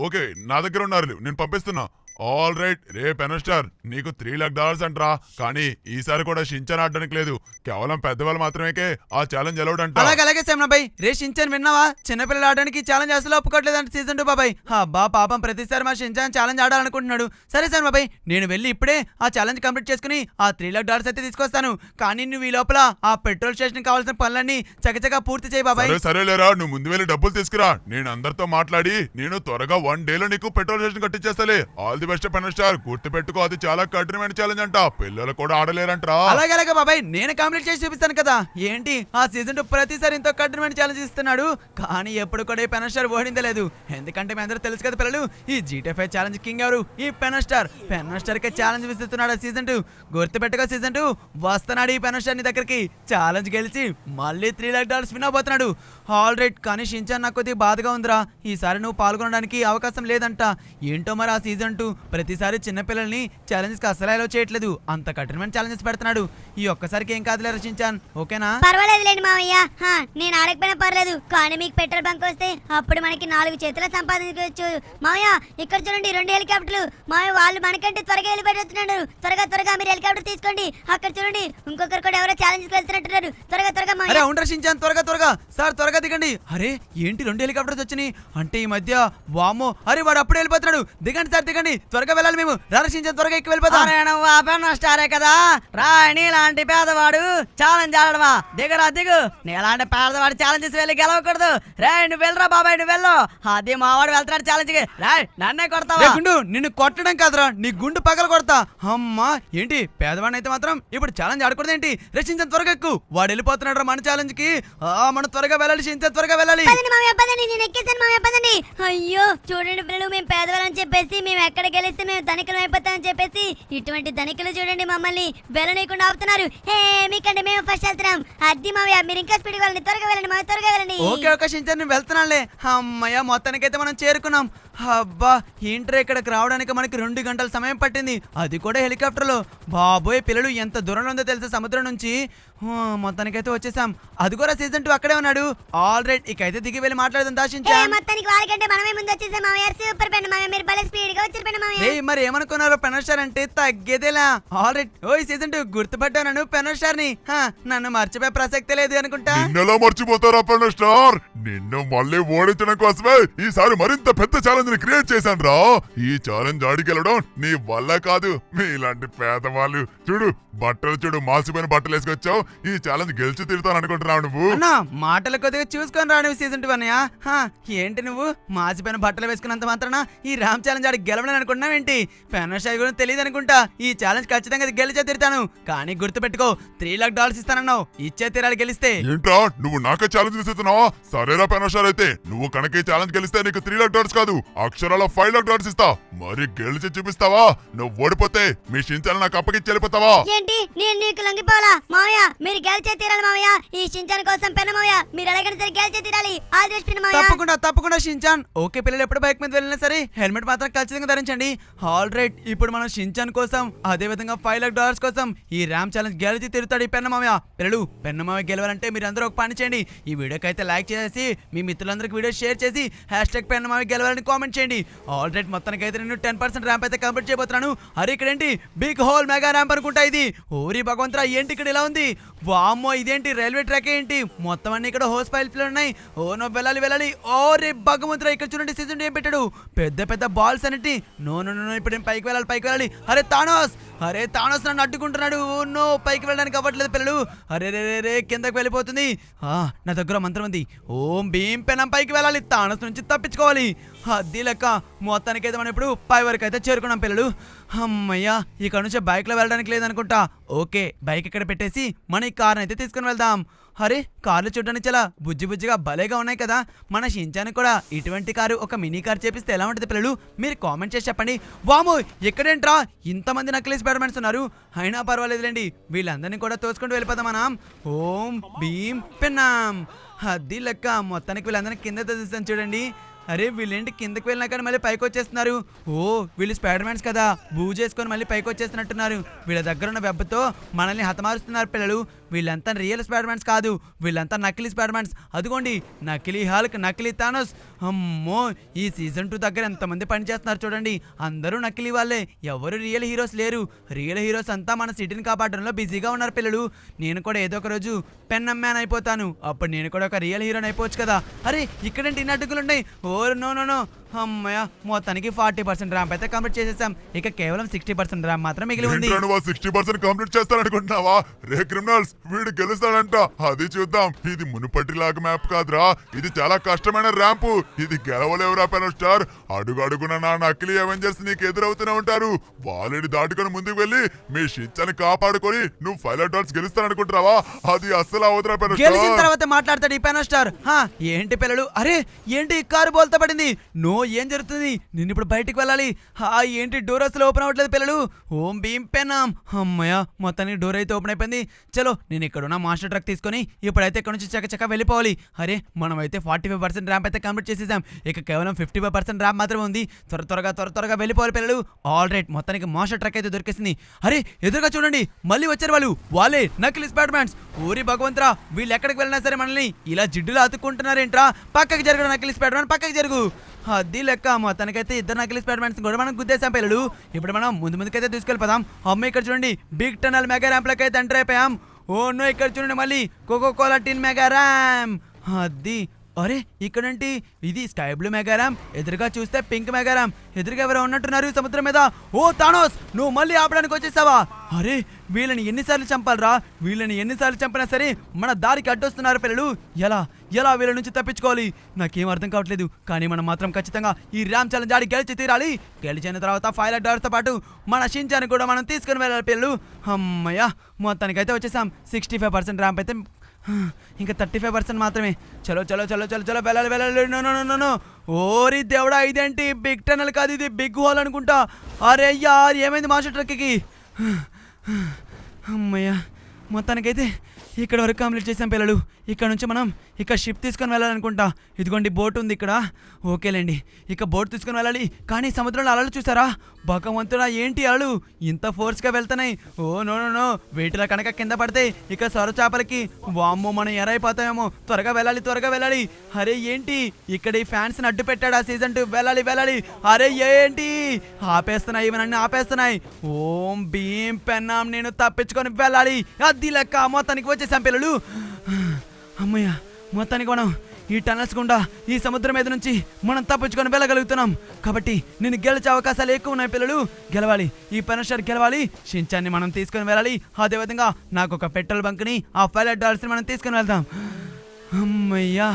ఓకే నా దగ్గర ఉన్నారు, నేను పంపిస్తున్నా. All right. Ray Pen Star, నీకు $3,00,000 అంటరా, కానీ ఈసారి కూడా షించాన్ ఆడడానికి లేదు, కేవలం పెద్దవాళ్ళు మాత్రమే ఆ ఛాలెంజ్ అలౌడ్ అంట. అలాగే సైమన్ బాబాయ్. రే షించాన్ విన్నావా, చిన్నపిల్లలు ఆడడానికి ఛాలెంజ్ అసలు ఒప్పుకోవట్లేదంట సీజన్ 2 బాబాయ్. అబ్బా పాపం, ప్రతిసారి మా షించాన్ ఛాలెంజ్ ఆడాలనుకుంటున్నాడు. సరే సైమన్ బాబాయ్, నేను వెళ్ళి ఇప్పుడే ఆ ఛాలెంజ్ కంప్లీట్ చేసుకుని ఆ $3,00,000 అయితే తీసుకొస్తాను. కానీ నువ్వు ఈ లోపల ఆ పెట్రోల్ స్టేషన్ కావాల్సిన పనులన్నీ చకచకా పూర్తి చేయి బాబాయ్. సరేలేరా, నువ్వు ముందు వెళ్ళి డబ్బులు తీసుకురా. నేను అందరితో మాట్లాడి నేను త్వరగా 1 డేలో నీకు పెట్రోల్ స్టేషన్ కట్టించేస్తాలే. All the best Pen Star. గుర్తు పెట్టుకో, అది చాలా కఠినమైన ఛాలెంజ్ అంట. పిల్లలు కూడా ఆడలేరంటరా. అలాగే బాబాయ్, నేను కంప్లీట్ చేసి చూపిస్తాను కదా. ఏంటి ఆ సీజన్ 2 ప్రతిసారి ఇంత కఠినమైన ఛాలెంజ్ ఇస్తున్నాడు, కానీ ఎప్పుడు కూడా ఈ పెన్ స్టార్ ఓడిందే లేదు. ఎందుకంటే మీ అందరూ తెలుసు కదా పిల్లలు, ఈ GTA 5 ఛాలెంజ్ కింగ్ ఎవరు? ఈ పెన్ స్టార్. పెన్ స్టార్ కి ఛాలెంజ్ విస్తున్నాడు సీజన్ 2. గుర్తు పెట్టుకో, సీజన్ 2 వస్తున్నాడు ఈ పెన్ స్టార్ ని దగ్గరికి. ఛాలెంజ్ గెలిచి మళ్ళీ $3 లాక్ విన్ అవబోతున్నాడు. ఆల్ రైట్, కానీ షించాన్ నాకు కొద్దిగా బాధగా ఉందిరా. ఈసారి నువ్వు పాల్గొనడానికి అవకాశం లేదంట. ఏంటో మరి ఆ సీజన్ 2 ప్రతిసారి చిన్నపిల్లల్ని ఛాలెంజ్ కి అసలు అలౌ చేయట్లేదు. అంత కఠినమైన ఛాలెంజెస్ పెడుతున్నాడు. ఈ ఒక్కసారికి ఏం కాదులే రచించాన్, ఓకేనా? పర్వాలేదులేండి మావయ్య. నేను ఆడకపోయినా పర్లేదు, కానీ మీకు పెట్రోల్ బంక్ వస్తే అప్పుడు మనకి 4 చేతుల సంపాదించవచ్చు. మావయ్య ఇక్కడ చూడండి, 2 హెలికాప్టర్లు. మావయ్య వాళ్ళు మనకంటే త్వరగా వెళ్ళిపోతున్నారు. త్వరగా మీరు హెలికాప్టర్ తీసుకోండి. అక్కడ చూడండి, ఇంకొకరు కూడా ఎవరో ఛాలెంజ్ కి వెళ్తున్నట్టున్నారు. త్వరగా అరే మావయ్య. అవును రచించాన్, త్వరగా సార్ త్వరగా దిగండి. అరే ఏంటి 2 హెలికాప్టర్స్ వచ్చినాయి అంటే ఈ మధ్య? వామ్మో, అరే వాడు అప్పుడే వెళ్ళిపోతున్నాడు. దిగండి సార్, దిగండి, త్వరగా వెళ్ళాలి మేము. రచించాన్, త్వరగా ఎక్కి వెళ్ళిపోతాం. స్టారే కదా రా, నీలాంటి పేదవాడు ఛాలెంజ్ ఆడవా? దిగురా దిగు. నీలాంటి పేదవాడు ఛాలెంజ్ చేసి వెళ్ళి గెలవకూడదు. రే నువ్వు వెళ్ళరా బాబాయ్, నువ్వు వెళ్ళు. అది మావాడు వెళ్తాడు ఛాలెంజ్ కి. రా నన్నే కొడతావా? గుండు, నిన్ను కొట్టడం కాదురా, నీ గుండు పగల కొడతా. అమ్మా ఏంటి పేదవాడిని అయితే మాత్రం ఇప్పుడు ఛాలెంజ్ ఆడకూడదు ఏంటి? రచించాన్ త్వరగా ఎక్కు, వాడు వెళ్ళిపోతున్నాడు రా మన ఛాలెంజ్ కి. మనం త్వరగా వెళ్ళాలి షించాన్, త్వరగా వెళ్ళాలి. పదండి మావయ్య, పదండి. నేను ఎక్కేసాను మావయ్య, పదండి. అయ్యో చూడండి పిల్లలు, మేము పేదవాళ్ళని చెప్పేసి, మేము ఎక్కడ గెలిస్తే మేము ధనికులు అయిపోతామని చెప్పేసి ఇటువంటి ధనికులు చూడండి మమ్మల్ని వెళ్ళనీయకుండా ఆపుతున్నారు. హే మీకంటే మేము ఫస్ట్ వెళ్తున్నాం. అది మావయ్య, మీరు ఇంకా స్పీడ్ వెళ్ళండి. త్వరగా వెళ్ళండి మావయ్య, త్వరగా వెళ్ళండి. ఓకే షించాన్, నేను వెళ్తున్నానులే. అమ్మయ్య, మొత్తానికైతే మనం చేరుకున్నాం. అబ్బా ఏంట్రా, ఇక్కడికి రావడానికి మనకి 2 గంటల సమయం పట్టింది, అది కూడా హెలికాప్టర్లో. బాబోయ్ పిల్లలు, ఎంత దూరంలో ఉందో తెలుసా సముద్రం నుంచి. మొత్తానికైతే వచ్చేసాం. అది కూడా సీజన్ 2 అక్కడే ఉన్నాడు. ఆల్ రైట్, ఇకైతే దిగి వెళ్ళి మాట్లాడదాం దాషించాం. మొత్తానికి వాళ్ళకంటే మనమే ముందు వచ్చేసాం మావయ్య. సూపర్ పెన్ మావయ్య, మీరు భలే స్పీడ్ గా వచ్చారు పెన్ మావయ్య. మరి ఏమనుకున్నారు, పెన్ స్టార్ అంటే తగ్గేదేలా. ఆల్ రైట్, ఓ సీజన్ 2 గుర్తుపట్టాను పెన్ స్టార్ ని. నన్ను మర్చిపోయే ప్రసక్తే లేదు అనుకుంటా. నిన్నెలా మర్చిపోతారా పెన్ స్టార్? నిన్ను మళ్ళీ ఓడించడం కోసమే ఈసారి మరింత పెద్ద ఛాలెంజ్ ని క్రియేట్ చేశాను రా. ఈ ఛాలెంజ్ ఆడికెళ్ళడం నీ వల్ల కాదు. మీలాంటి పేదవాళ్ళు చూడు, బట్టలు చూడు, మాసిపోయిన బట్టలు వేసుకొచ్చావు. ఈ ఛాలెంజ్ గెలిచి తిడతాను అనుకుంటున్నావు నువ్వు? అన్నా మాటలు కొద్దిగా చూసుకొని రాను సీజన్ 2 అన్నయ్య. ఏంటి నువ్వు మాసిపోయిన బట్టలు వేసుకున్నంత మాత్రాన ఈ రామ్ ఛాలెంజ్ ఆడి గెలవని అనుకున్నావు ఏంటి? పెన్ స్టార్ గురించి తెలియదు అనుకుంటా. ఈ ఛాలెంజ్ ఖచ్చితంగా గెలిచే తిడతాను, కానీ గుర్తుపెట్టుకో $3 లాక్ ఇస్తానన్నావు. ఇచ్చే తీరాలి గెలిస్తే. ఏంట్రా నువ్వు నాకే ఛాలెంజ్ విస్తున్నావా? సరేరా పెన్ స్టార్, అయితే నువ్వు కనుక ఈ ఛాలెంజ్ గెలిస్తే నీకు $3 లాక్ కాదు, అక్షరాల $5 లాక్ ఇస్తా. మరి గెలిచి చూపిస్తావా? నువ్వు ఓడిపోతే మీ షించాన్ నాకు అప్పగిచ్చి వెళ్ళిపోతావా? ఏంటి నేను నీకు లొంగిపోవాలా? మావయ్య మీరు గెలిచే తీరాలి మావయ్య. ఈ షించాన్ కోసం పెన్ మావయ్య, మీరు ఎలాగైనా సరే గెలిచే తీరాలి. ఆల్ ది బెస్ట్ పెన్ మావయ్య. తప్పకుండా షించాన్. ఓకే పిల్లలు, ఎప్పుడు బైక్ మీద వెళ్ళినా సరే హెల్మెట్ మాత్రం ఖచ్చితంగా ధరించండి. ఆల్ రైట్, ఇప్పుడు మనం షించాన్ కోసం అదే విధంగా $5 లాక్ కోసం ఈ రామ్ ఛాలెంజ్ గెలిచి తిరుగుతాడు ఈ పెన్న మావయ్య. పిల్లలు పెన్న మావయ్య గెలవాలంటే మీరు అందరూ ఒక పని చేయండి. ఈ వీడియోకి అయితే లైక్ చేసి మీ మిత్రులందరికీ వీడియో షేర్ చేసి #పెన్న మావయ్య గెలవాలని కామెంట్ చేయండి. ఆల్ రైట్, మొత్తానికి అయితే నేను 10% ర్యాంప్ అయితే కంప్లీట్ చేయబోతున్నాను. అరే ఇక్కడ ఏంటి బిగ్ హోల్ మెగా ర్యాంప్ అనుకుంటా ఇది. ఓరి భగవంతురా, ఏంటి ఇక్కడ ఇలా ఉంది? వామ్మో ఇదేంటి రైల్వే ట్రాక్ ఏంటి? మొత్తం అన్ని ఇక్కడ హోస్ పైల్స్ ఉన్నాయి. ఓ నో వెళ్ళాలి. ఓరే భగవంతురా, ఇక్కడ చూడండి సీజన్ ఏం పెట్టాడు, పెద్ద పెద్ద బాల్స్ అన్నిటి. నో ఇప్పుడు నేను పైకి వెళ్ళాలి. అరే తానోస్ నన్ను అడ్డుకుంటున్నాడు. నో పైకి వెళ్ళడానికి అవ్వట్లేదు పిల్లలు. అరే కిందకి వెళ్ళిపోతుంది. నా దగ్గర మంత్రం ఉంది, ఓం భీం పెనం పైకి వెళ్ళాలి, తానోస్ నుంచి తప్పించుకోవాలి. అది లెక్క. మొత్తానికైతే మనం ఇప్పుడు పై వరకు అయితే చేరుకున్నాం పిల్లలు. అమ్మయ్యా, ఇక్కడ నుంచి బైక్ లో వెళ్ళడానికి లేదనుకుంటా. ఓకే, బైక్ ఇక్కడ పెట్టేసి మన ఈ కార్ అయితే తీసుకుని వెళ్దాం. అరే కార్లు చూడడానికి చాలా బుజ్జిగా భలేగా ఉన్నాయి కదా. మన షించాన్ కూడా ఇటువంటి కారు, ఒక మినీ కార్ చేపిస్తే ఎలా ఉంటుంది పిల్లలు? మీరు కామెంట్ చేసి చెప్పండి. వామో ఎక్కడేంట్రా ఇంతమంది నకిలీ స్పైడర్ మ్యాన్స్ ఉన్నారు. అయినా పర్వాలేదులేండి, వీళ్ళందరినీ కూడా తోసుకుంటూ వెళ్ళిపోతాం మనం. ఓం భీం పెన్నాం. అది లెక్క. మొత్తానికి వీళ్ళందరినీ కింద తీస్తాను చూడండి. అరే వీళ్ళేంటి కిందకి వెళ్ళినా కానీ మళ్ళీ పైకి వచ్చేస్తున్నారు. ఓ వీళ్ళు స్పైడర్ మ్యాన్స్ కదా, బూ చేసుకొని మళ్ళీ పైకి వచ్చేస్తున్నట్టున్నారు. వీళ్ళ దగ్గర ఉన్న వెబ్బతో మనల్ని హతమారుస్తున్నారు పిల్లలు. వీళ్ళంతా రియల్ స్పైడర్ మ్యాన్స్ కాదు, వీళ్ళంతా నకిలీ స్పైడర్ మ్యాన్స్. అదిగోండి నకిలీ హాల్క్, నకిలీ థానోస్. అమ్మో, ఈ సీజన్ 2 దగ్గర ఎంతమంది పని చేస్తున్నారు చూడండి. అందరూ నకిలీ వాళ్ళే, ఎవరు రియల్ హీరోస్ లేరు. రియల్ హీరోస్ అంతా మన సిటీని కాపాడడంలో బిజీగా ఉన్నారు పిల్లలు. నేను కూడా ఏదో ఒక రోజు పెన్ మ్యాన్ అయిపోతాను, అప్పుడు నేను కూడా ఒక రియల్ హీరోని అయిపోవచ్చు కదా. అరే ఇక్కడేంటి ఇన్ని అడ్డుకులు ఉన్నాయి? ఓ నో అమ్మయ్య మొత్తానికి 40% ర్యాంప్ అయితే కంప్లీట్ చేసేసాం. ఇక కేవలం 60% ర్యాంప్ మాత్రం మిగిలి ఉంది. ఏంట్రా నువ్వు 60% కంప్లీట్ చేస్తాననుకుంటున్నావా? రే క్రిమినల్స్, వీడు గెలుస్తాడంట. అది చూద్దాం. ఇది మునుపటిలాగా మ్యాప్ కాదురా, ఇది చాలా కష్టమైన ర్యాంపు. ఇది గెలవలేవురా పెనో స్టార్. అడుగు అడుగున నా నకిలీ అవెంజర్స్ నీకు ఎదురవుతూనే ఉంటారు. వాళ్ళని దాటుకొని ముందుకు వెళ్ళి మీ షించాన్ని కాపాడుకొని నువ్వు $500 గెలుస్తాననుకుంటున్నావా? అది అస్సలు అవదురా పెనో గెలిచిన స్టార్. తర్వాత మాట్లాడతాడు ఈ పెనో స్టార్. ఏంటి పిల్లలు, అరే ఏంటి ఈ కారు బోల్తా పడింది? నో, ఏం జరుగుతుంది? నేను ఇప్పుడు బయటికి వెళ్ళాలి. ఏంటి డోర్ అసలు ఓపెన్ అవ్వట్లేదు పిల్లలు. ఓం భీం పెన్నాం. అమ్మయ్య మొత్తానికి డోర్ అయితే ఓపెన్ అయిపోయింది. చలో నేను ఇక్కడున్న మాస్టర్ ట్రక్ తీసుకొని ఇప్పుడైతే ఇక్కడ నుంచి చక్క వెళ్ళిపోవాలి. అరే మనమైతే 45% ర్యాంప్ అయితే కంప్లీట్ చేసేసాం. ఇక కేవలం 55% ర్యాంప్ మాత్రమే ఉంది. త్వరగా వెళ్ళిపోవాలి పిల్లలు. ఆల్ రైట్, మొత్తానికి మాస్టర్ ట్రక్ అయితే దొరికేసింది. అరే ఎదురుగా చూడండి, మళ్ళీ వచ్చారు వాళ్ళే నకిలీ స్పైడర్ మ్యాన్స్. ఊరి భగవంతురా, వీళ్ళు ఎక్కడికి వెళ్ళినా సరే మనల్ని ఇలా జిడ్డులో అతుక్కుంటున్నారేంట్రా? పక్కకి జరుగు నకిలీ స్పైడర్ మ్యాన్, పక్కకి జరుగు. అది లెక్క. మొత్తానికైతే ఇద్దరు నకిలీ స్పైడర్ మ్యాన్స్ కూడా మనం గుద్దేశాం పిల్లలు. ఇప్పుడు మనం ముందుకైతే తీసుకెళ్ళిపోదాం. అమ్మ ఇక్కడ చూడండి, బిగ్ టనల్ మెగా ర్యాంప్లకి అయితే ఎంటర్ అయిపోయాం. ఓ నో, ఇక్కడ చూడండి మళ్ళీ కోకో కోలా టిన్ మెగా ర్యాంప్. అది అరే ఇక్కడంటే ఇది స్కై బ్లూ మెగా ర్యాంప్, ఎదురుగా చూస్తే పింక్ మెగా ర్యాంప్. ఎదురుగా ఎవరో ఉన్నట్టున్నారు సముద్రం మీద. ఓ థానోస్, నువ్వు మళ్ళీ ఆపడానికి వచ్చేసావా? అరే వీళ్ళని ఎన్నిసార్లు చంపాలరా? వీళ్ళని ఎన్నిసార్లు చంపినా సరే మన దారికి అడ్డొస్తున్నారు పిల్లలు. ఎలా వీళ్ళ నుంచి తప్పించుకోవాలి? నాకేం అర్థం కావట్లేదు. కానీ మనం మాత్రం ఖచ్చితంగా ఈ ర్యాంప్ ఛాలెంజ్ ఆడి గెలిచి తీరాలి. గెలిచిన తర్వాత $500తో పాటు మన షించాన్ని కూడా మనం తీసుకుని వెళ్ళాలి పిల్లలు. అమ్మయ్య మొత్తానికైతే వచ్చేసాం. 65% ర్యాంప్ అయితే ఇంకా 35% మాత్రమే. చలో వెళ్ళాలి. నో. ఓరి దేవుడా, ఇదేంటి బిగ్ టనల్ కాదు, ఇది బిగ్ హోల్ అనుకుంటా. అరే యార్, ఏమైంది మాస్టర్ ట్రక్కి? అమ్మయ్య మొత్తానికైతే ఇక్కడ వరకు కంప్లీట్ చేసాం పిల్లలు. ఇక్కడ నుంచి మనం ఇక షిప్ తీసుకొని వెళ్ళాలనుకుంటా. ఇదిగోండి బోట్ ఉంది ఇక్కడ. ఓకేలేండి, ఇక బోట్ తీసుకొని వెళ్ళాలి. కానీ సముద్రంలో అలలు చూసారా? భగవంతుడా, ఏంటి అలలు ఇంత ఫోర్స్గా వెళ్తున్నాయి? ఓ నో, వీటిలో కనుక కింద పడితే ఇక సొర చేపలకి వామ్మో మనం ఎరైపోతామేమో. త్వరగా వెళ్ళాలి. అరే ఏంటి ఇక్కడ ఈ ఫ్యాన్స్ని అడ్డు పెట్టాడు ఆ సీజన్ 2. వెళ్ళాలి. అరే ఏంటి ఆపేస్తున్నాయి, ఇవన్నీ ఆపేస్తున్నాయి. ఓం భీం పెన్నాం, నేను తప్పించుకొని వెళ్ళాలి. అది లెక్క. మొత్తానికి వచ్చేసాం పిల్లలు. అమ్మయ్య మొత్తానికి మనం ఈ టనల్స్ గుండా ఈ సముద్రం మీద నుంచి మనం తప్పించుకొని వెళ్ళగలుగుతున్నాం. కాబట్టి నేను గెలిచే అవకాశాలు ఎక్కువ ఉన్నాయి పిల్లలు. గెలవాలి, ఈ పెనోస్టార్ గెలవాలి. షించాన్ని మనం తీసుకొని వెళ్ళాలి. అదేవిధంగా నాకు ఒక పెట్రోల్ బంక్ని, ఆ $500 మనం తీసుకొని వెళ్తాం. అమ్మయ్యా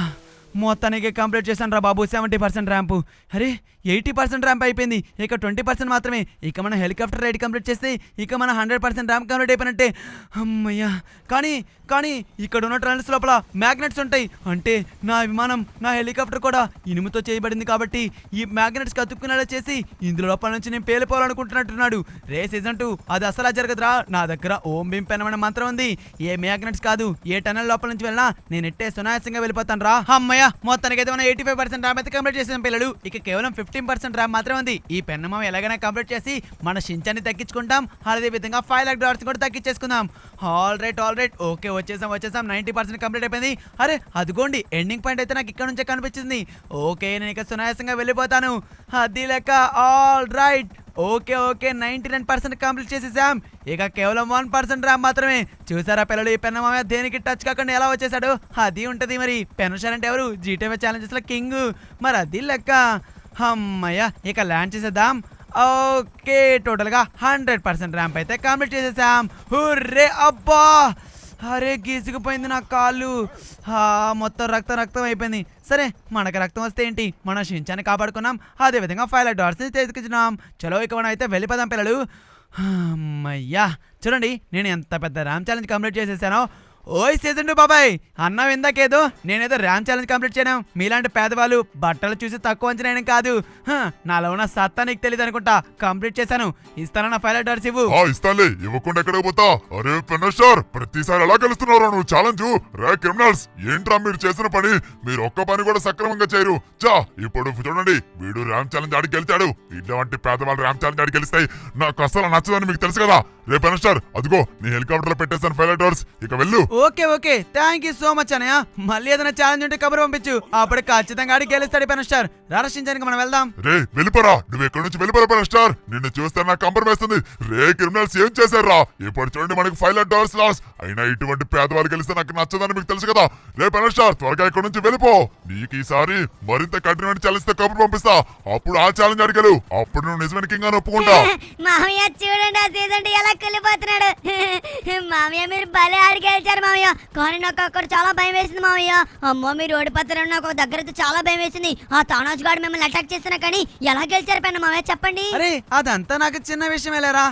మొత్తానికి కంప్లీట్ చేశాను రా బాబు. 70% ర్యాంపు. అరే 80% ర్యాంప్ అయిపోయింది. ఇక 20% మాత్రమే. ఇక మనం హెలికాప్టర్ రైడ్ కంప్లీట్ చేస్తే ఇక మన 100% ర్యాంప్ కంప్లీట్ అయిపోయినట్టే. అమ్మయ్యా కానీ ఇక్కడ ఉన్న టనల్స్ లోపల మ్యాగ్నెట్స్ ఉంటాయి. అంటే నా విమానం, నా హెలికాప్టర్ కూడా ఇనుముతో చేయబడింది కాబట్టి ఈ మ్యాగ్నెట్స్ కతుక్కునేలా చేసి ఇందులో లోపల నుంచి నేను పేలిపోవాలనుకుంటున్నట్టున్నాడు. రే సీజన్ 2 అది అసలు జరగదురా. నా దగ్గర ఓం భీం పెనమనే మంత్రం ఉంది. ఏ మ్యాగ్నెట్స్ కాదు, ఏ టనల్ లోపల నుంచి వెళ్ళినా నేను ఎట్టే సునాయాసంగా వెళ్ళిపోతాను రా. అమ్మయ్య మొత్తానికైతే మనం 85% ర్యాంప్ అయితే కంప్లీట్ చేసాం పిల్లలు. ఇక కేవలం 15% ర్యాంప్ మాత్రమే ఉంది. ఈ పెన్నమం ఎలాగైనా కంప్లీట్ చేసి మన షించాన్ని తగ్గించుకుంటాం. అదే విధంగా $500 కూడా తగ్గించేసుకుందాం. All right. ఓకే వచ్చేసాం. 90% కంప్లీట్ అయిపోయింది. అరే అదిగోండి ఎండింగ్ పాయింట్ అయితే నాకు ఇక్కడ నుంచే కనిపించింది. ఓకే నేను ఇక సునాయాసంగా వెళ్ళిపోతాను. అది లెక్క. All right. ఓకే 99% కంప్లీట్ చేసేసాం. ఇక కేవలం 1% ర్యాంప్ మాత్రమే. చూసారా పిల్లలు, ఈ పెన్నమామ దేనికి టచ్ కాకుండా ఎలా వచ్చేసాడు? అది ఉంటది మరి. పెనోస్టార్ అంటే ఎవరు? జీటీవీ ఛాలెంజెస్ లో కింగ్. మరి అది లెక్క. అమ్మయ్య ఇక ల్యాండ్ చేసేద్దాం. ఓకే టోటల్గా 100% ర్యాంప్ అయితే కంప్లీట్ చేసేసాం. హుర్రే అబ్బా, అరే గీసుకుపోయింది నా కాళ్ళు. మొత్తం రక్తం అయిపోయింది. సరే మనకు రక్తం వస్తే ఏంటి, మనం షించాన్ని కాపాడుకున్నాం. అదేవిధంగా $500 తీసుకొచ్చినాం. చలో ఇక మనం అయితే వెళ్ళిపోదాం పిల్లలు. అమ్మయ్యా చూడండి నేను ఎంత పెద్ద ర్యాంప్ ఛాలెంజ్ కంప్లీట్ చేసేసానో. ఓయ్ సీజన్ 2 బాబాయ్, అన్నావు ఇందాకేదో నేనేదో ర్యాంప్ ఛాలెంజ్ కంప్లీట్ చేయను. మీలాంటి పేదవాళ్ళు బట్టలు చూసి తక్కువ అంచనా కాదు. నాలో ఉన్న సత్తా నీకు తెలియదు అనుకుంటా. కంప్లీట్ చేశాను. ఇస్తానన్న $500 ఇవ్వు. ఇస్తానులే, ఇవ్వకుండా ఎక్కడికి పోతా? అరే పెనోస్టార్, ప్రతిసారి ఎలా గెలుస్తున్నారా నువ్వు ఛాలెంజ్? రే క్రిమినల్స్, ఏంట్రా మీరు చేసిన పని? మీరు ఒక్క పని కూడా సక్రమంగా చేయరు. ఇప్పుడు చూడండి, వీడు ర్యాంప్ ఛాలెంజ్ ఆడి గెలిచాడు. ఇటువంటి పేదవాళ్ళు ర్యాంప్ ఛాలెంజ్ ఆడి గెలిస్తాయి నాకు అసలు నచ్చదని మీకు తెలుసు కదా. రేపు స్టార్ అదిగో నీ హెలికాప్టర్ లో పెట్టేశాను ఫైలటర్స్ ఇక వెళ్ళు. Okay okay thank you so much అన్నయ్య. మళ్ళీ ఏదైనా ఛాలెంజ్ ఉంటే కబురు పంపించు, అప్పుడు ఖచ్చితంగా ఆడి గెలుస్తాడు పెన్ స్టార్. రక్షించడానికి మనం వెళ్దాం. రే వెళ్ళిపోరా, నువ్వు ఎక్కడి నుంచి వెళ్ళిపోరా స్టార్. నిన్ను చూస్తే నాకు కంపరమేస్తుంది. రే క్రిమినల్స్ ఏం చేశారా? ఇప్పుడు చూడండి మనకి $500 లాస్. అయినా ఇటువంటి పేదవాళ్ళు గెలిస్తే నాకు నచ్చదని మీకు తెలుసు కదా. రే పెన్ స్టార్ త్వరగా ఇక్కడి నుంచి వెళ్ళిపో. నీకు ఈసారి మరింత కఠినమైన ఛాలెంజ్ తో కబురు పంపిస్తా. అప్పుడు ఆ ఛాలెంజ్ అడిగలు, అప్పుడు నువ్వు నిజమైన కింగ్ అని ఒప్పుకుంటా. మామయ్య చూడండి ఆ సీజన్ ఎలా వెళ్ళిపోతున్నాడు. మామయ్య మీరు భలే ఆడి గెలిచారు మామయ్య. కానీ నాకు అక్కడ చాలా భయం వేసింది మామయ్య. అమ్మో మీరు ఓడిపోతారు నాకు ఒక దగ్గర అయితే చాలా భయం వేసింది. ఆ తానాజ్ గాడు మిమ్మల్ని అటాక్ చేస్తున్నా కానీ ఎలా గెలిచారు పెన్న మామయ్య చెప్పండి. అరే అదంతా నాకు చిన్న విషయమేలేరా.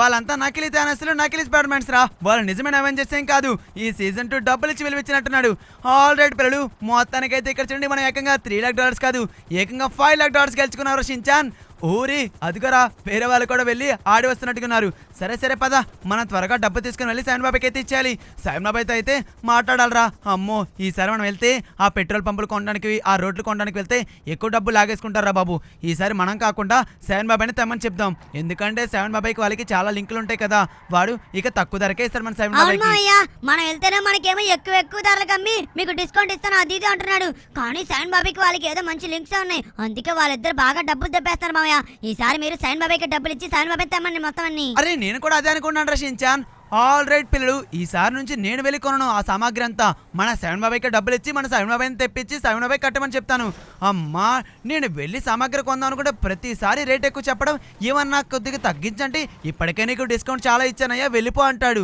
వాళ్ళంతా నకిలీ థానస్లు నకిలీ స్పైడర్ మ్యాన్స్ రా. వాళ్ళు నిజమైన అవెంజర్స్ ఏం కాదు. ఈ సీజన్ 2 డబ్బులు ఇచ్చి విలువిచ్చినట్టున్నాడు. ఆల్రెడీ పిల్లలు మొత్తానికైతే ఇక్కడ చూడండి మనం ఏకంగా $3 లాక్ కాదు ఏకంగా $5 లాక్ గెలుచుకున్నారు షిన్చాన్. ఊరి అదిగోరా వేరే వాళ్ళు కూడా వెళ్ళి ఆడి వస్తున్నట్టుకున్నారు. సరే సరే పద మనం త్వరగా డబ్బు తీసుకుని వెళ్ళి సైన్ బాబాయ్కి అయితే ఇచ్చేయాలి. సైన్ బాబాయ్తో అయితే మాట్లాడాలరా. అమ్మో ఈసారి మనం వెళ్తే ఆ పెట్రోల్ పంపులు కొనడానికి ఆ రోడ్లు కొనడానికి వెళ్తే ఎక్కువ డబ్బు లాగేసుకుంటారా బాబు. ఈసారి మనం కాకుండా సైన్ బాబాయ్ని తెమ్మని చెప్దాం. ఎందుకంటే సైన్ బాబాయ్కి వాళ్ళకి చాలా లింకులు ఉంటాయి కదా. వాడు ఇక తక్కువ ధరకే ఇస్తారు మన సైన్ బాబాయ్కి. మనం వెళ్తేనే మనకేమో ఎక్కువ ధరలకు అమ్మి మీకు డిస్కౌంట్ ఇస్తాను అది ఇది అంటున్నాడు. కానీ సైన్ బాబాయ్కి వాళ్ళకి ఏదో మంచి లింక్స్ ఉన్నాయి. అందుకే వాళ్ళిద్దరు బాగా డబ్బులు దెబ్బేస్తారు మామయ్య. ఈసారి మీరు సైన్ బాబాయ్కి డబ్బులు ఇచ్చి సైన్ బాబాయ్ తెమ్మండి మొత్తం అన్ని. అరే నేను కూడా అదే అనుకున్నాను రషించాన్. ఆల్ రైట్ పిల్లలు ఈసారి నుంచి నేను వెళ్ళి కొనను ఆ సామాగ్రి అంతా. మన సెవెన్ బాబాయ్కి డబ్బులు ఇచ్చి మన సెవెన్ బాబాయ్ని తెప్పించి సెవెన్ బాబాయ్ కట్టమని చెప్తాను. అమ్మా నేను వెళ్ళి సామాగ్రి కొందాం అనుకుంటే ప్రతిసారి రేట్ ఎక్కువ చెప్పడం. ఏమన్నా కొద్దిగా తగ్గించండి, ఇప్పటికే నీకు డిస్కౌంట్ చాలా ఇచ్చానయ్యా వెళ్ళిపో అంటాడు.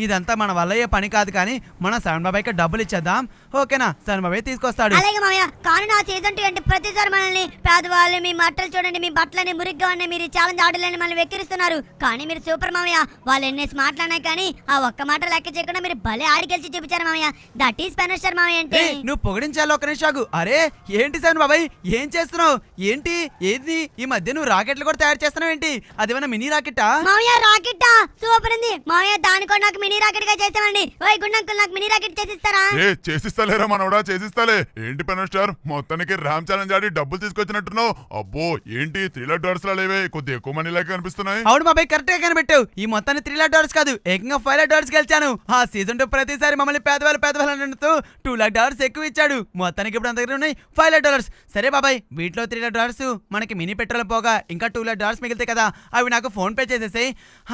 ఇదంతా మన వల్ల అయ్యే పని కాదు. కానీ మన సెవెన్ బాబాయ్కి డబ్బులు ఇచ్చేద్దాం ఓకేనా. సెవెన్ బాబాయ్ తీసుకొస్తాడు. అలాగే మామయ్య. కానీ నా సీజన్ 2 అంటే ప్రతిసారి మనల్ని పేదవాళ్ళు మీ బట్టలు చూడండి మీ బట్టలని మురిగ్గా ఉన్నాయి మీరు ఛాలెంజ్ ఆటలని మనల్ని వెక్కిరిస్తున్నారు. కానీ మీరు సూపర్ మామయ్య. వాళ్ళు ఎన్ని మాట్లాడినా కానీ ఆ ఒక్క మాట లెక్క చేయకుండా మీరు భలే ఆడి గెలిచి చూపించారు మామయ్య. దట్ ఈస్ పెనస్టర్ మామయ్య అంటే. నువ్వు పొగిడించాలి ఒక నిమిషం. అరే ఏంటి సెవెన్ బాబాయ్ ఏం చేస్తున్నావు ఏంటి ఏది ఈ మధ్య నువ్వు రాకెట్లు కూడా తయారు చేస్తున్నావు ఏంటి? అదేమన్నా మినీ రాకెట్టా? మామయ్య రాకెట్టా సూపర్ ఉంది మామయ్య. దాని కూడా నాకు మినీ రాకెట్ గా చేసామండి. ఓయ్ గుండంకుల్ నాకు మినీ రాకెట్ చేసిస్తారా? చేసిస్తాలేరా మనోడా చేసిస్తాలే. ఏంటి పెనస్టార్ మొత్తానికి ర్యామ్ ఛాలెంజ్ ఆడి డబ్బులు తీసుకొచ్చినట్టున్నావు. అబ్బో ఏంటి $3 లా లేవే కొద్దిగా ఎక్కువ మనీ లాగా కనిపిస్తున్నాయి. అవును బాబాయ్ కరెక్ట్ గా కనిపెట్టావు. ఈ మొత్తాన్ని $3 కాదు ఏకంగా $5 గెలిచాను. ఆ సీజన్ 2 ప్రతిసారి మమ్మల్ని పేదవాళ్ళు అంటూ $2 ఎక్కువ ఇచ్చాడు. మొత్తానికి ఇప్పుడు అంత దగ్గర ఉన్నాయి $5. సరే బాబాయ్ వీటిలో $3 మనకి మినీ పెట్రోల్ పోగా ఇంకా $2 మిగిలితే కదా అవి నాకు ఫోన్ పే చేసేసాయి.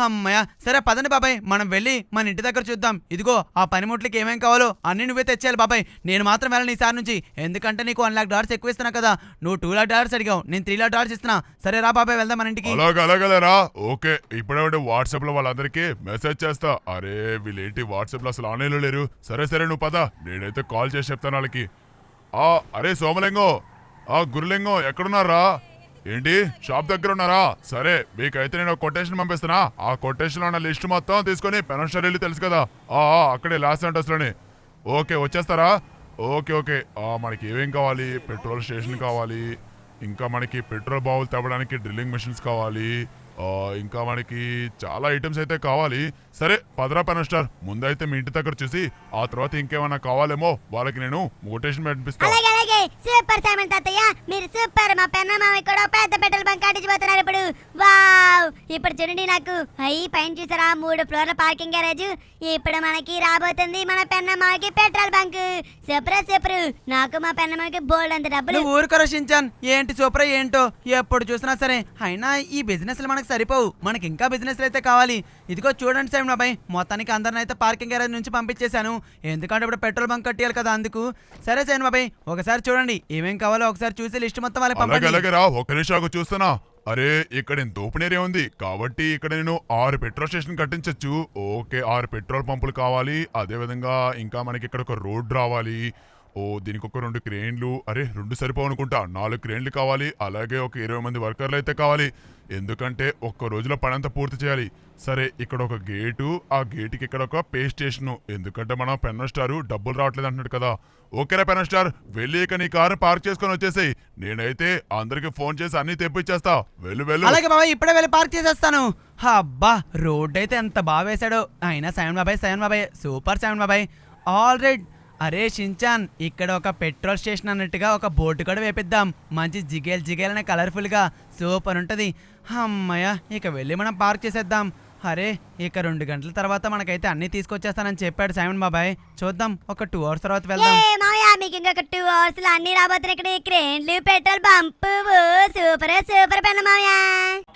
అమ్మయ్య సరే పదండి బాబాయ్ మనం వెళ్ళి మన ఇంటి దగ్గర చూద్దాం. ఇదిగో ఆ పనిముట్లకి ఏమేం కావాలో అన్ని నువ్వే తెచ్చేయాలి బాబాయ్. నేను మాత్రం వెళ్ళను ఈసారి నుంచి. ఎందుకంటే నీకు $1 లాక్ ఎక్కువ ఇస్తున్నా కదా. నువ్వు $2 అడిగావు నేను $3 ఇస్తున్నా. సరే రా బాబాయ్ వెళ్దాం మన ఇంటికి. అలాగలేరా ఓకే. ఇప్పుడే వాట్సాప్ లో వాళ్ళందరికీ మెసేజ్ చేస్తా. అరే వీళ్ళేంటి వాట్సాప్ లో అసలు ఆన్లైన్ లో లేరు. సరే నువ్వు పద నేనైతే కాల్ చేసి చెప్తాను వాళ్ళకి. అరే సోమలింగం గురులింగం ఎక్కడున్నారా? ఏంటి షాప్ దగ్గర ఉన్నారా? సరే మీకైతే నేను కొటేషన్ పంపిస్తున్నా. ఆ కొటేషన్ లో ఉన్న లిస్ట్ మొత్తం తీసుకొని పెనస్టర్ వెళ్ళి తెలుసు కదా అక్కడే లాస్ సెంటర్స్ లోనే. ఓకే వచ్చేస్తారా? ఓకే మనకి ఏమేం కావాలి? పెట్రోల్ స్టేషన్ కావాలి, ఇంకా మనకి పెట్రోల్ బావులు తవ్వడానికి డ్రిల్లింగ్ మెషిన్స్ కావాలి, ఇంకా మనకి చాలా ఐటమ్స్ అయితే కావాలి. సరే పదరా పెనస్టర్ ముందైతే మీ ఇంటి దగ్గర చూసి ఆ తర్వాత ఇంకేమైనా కావాలేమో వాళ్ళకి నేను మోటివేషన్ పంపిస్తాను. అలాగే సూపర్ సైమన్ తాతయ్య మీరు సూపర్. మా పెన్న మామయ్య కూడా పెద్ద పెట్రోల్ బంక్ కట్టించిపోతున్నారు ఇప్పుడు. వావ్ ఇప్పుడు చూడండి నాకు పైన చూసారా 3 ఫ్లోర్ల పార్కింగ్ గ్యారేజ్. ఇప్పుడు మనకి రాబోతుంది మన పెన్న మామయ్యకి పెట్రోల్ బంక్. సూపర్ నాకు మా పెన్న మామయ్యకి బోల్డ్ అంత డబ్బులు. ఊరుకోరా షిన్చాన్ ఏంటి సూపర్ ఏంటో ఎప్పుడు చూసినా సరే. అయినా ఈ బిజినెస్ మనకు సరిపోవు, మనకి ఇంకా బిజినెస్ అయితే కావాలి. ఇదిగో చూడండి సైమన్ బాబాయ్ మొత్తానికి అందరిని అయితే పార్కింగ్ గ్యారేజ్ నుంచి పంపించేశాను. ఎందుకంటే ఇప్పుడు పెట్రోల్ బంక్ కట్టియాలి కదా అందుకు. సరే సైమన్ బాబాయ్ ఒకసారి చూడండి ఏమేం కావాలో ఒకసారి చూసి లిస్ట్ మొత్తం వాళ్ళకి పంపండి. అలాగే రా ఒక నిమిషం చూస్తున్నా. అరే ఇక్కడ ఎంత ఓపెన్ ఏరియా ఉంది కాబట్టి ఇక్కడ నేను 6 పెట్రోల్ స్టేషన్ కట్టించచ్చు. ఓకే 6 పెట్రోల్ పంపులు కావాలి. అదే విధంగా ఇంకా మనకి ఇక్కడ ఒక రోడ్ రావాలి. దీనికి ఒక 2 క్రేన్లు. అరే 2 సరిపోవు అనుకుంటా 4 క్రేన్లు కావాలి. అలాగే ఒక 20 మంది వర్కర్లు అయితే కావాలి. ఎందుకంటే ఒక్క రోజులో పని అంతా పూర్తి చేయాలి. సరే ఇక్కడ ఒక గేటు, ఆ గేటుకి ఇక్కడ ఒక పే స్టేషను. ఎందుకంటే మన పెన్నస్టార్ డబ్బులు రావట్లేదు అంటున్నాడు కదా. ఓకేరా పెన్నస్టార్ వెళ్ళి ఇక నీ కారు పార్క్ చేసుకొని వచ్చేసేయ్. నేనైతే అందరికి ఫోన్ చేసి అన్ని తెప్పించేస్తా. వెళ్ళు. అలాగే బాబాయ్ ఇప్పుడే వెళ్ళి పార్క్ చేసేస్తాను. అబ్బా రోడ్ అయితే ఎంత బాగా వేశాడో. అయినా సెవెన్ బాబాయ్ సూపర్ సెవెన్ బాబాయ్ ఆల్ రైట్. అరే షిన్చాన్ ఇక్కడ ఒక పెట్రోల్ స్టేషన్ అన్నట్టుగా ఒక బోర్డు కూడా వేపిద్దాం. మంచి జిగేల్ అనే కలర్ఫుల్గా సూపర్ ఉంటుంది. అమ్మయ్య ఇక వెళ్ళి మనం పార్క్ చేసేద్దాం. అరే ఇక 2 గంటల తర్వాత మనకైతే అన్ని తీసుకొచ్చేస్తానని చెప్పాడు సైమన్ బాబాయ్. చూద్దాం ఒక 2 అవర్స్ తర్వాత ఏ వెళ్దాం. మావయ్య మీకు ఇంకొక 2 అవర్స్ లో అన్ని రాబోతున్నాయి. ఇక్కడ ఈ క్రేన్లు పెట్రోల్ పంపు సూపర్ సూపర్ పెన్న మావయ్య.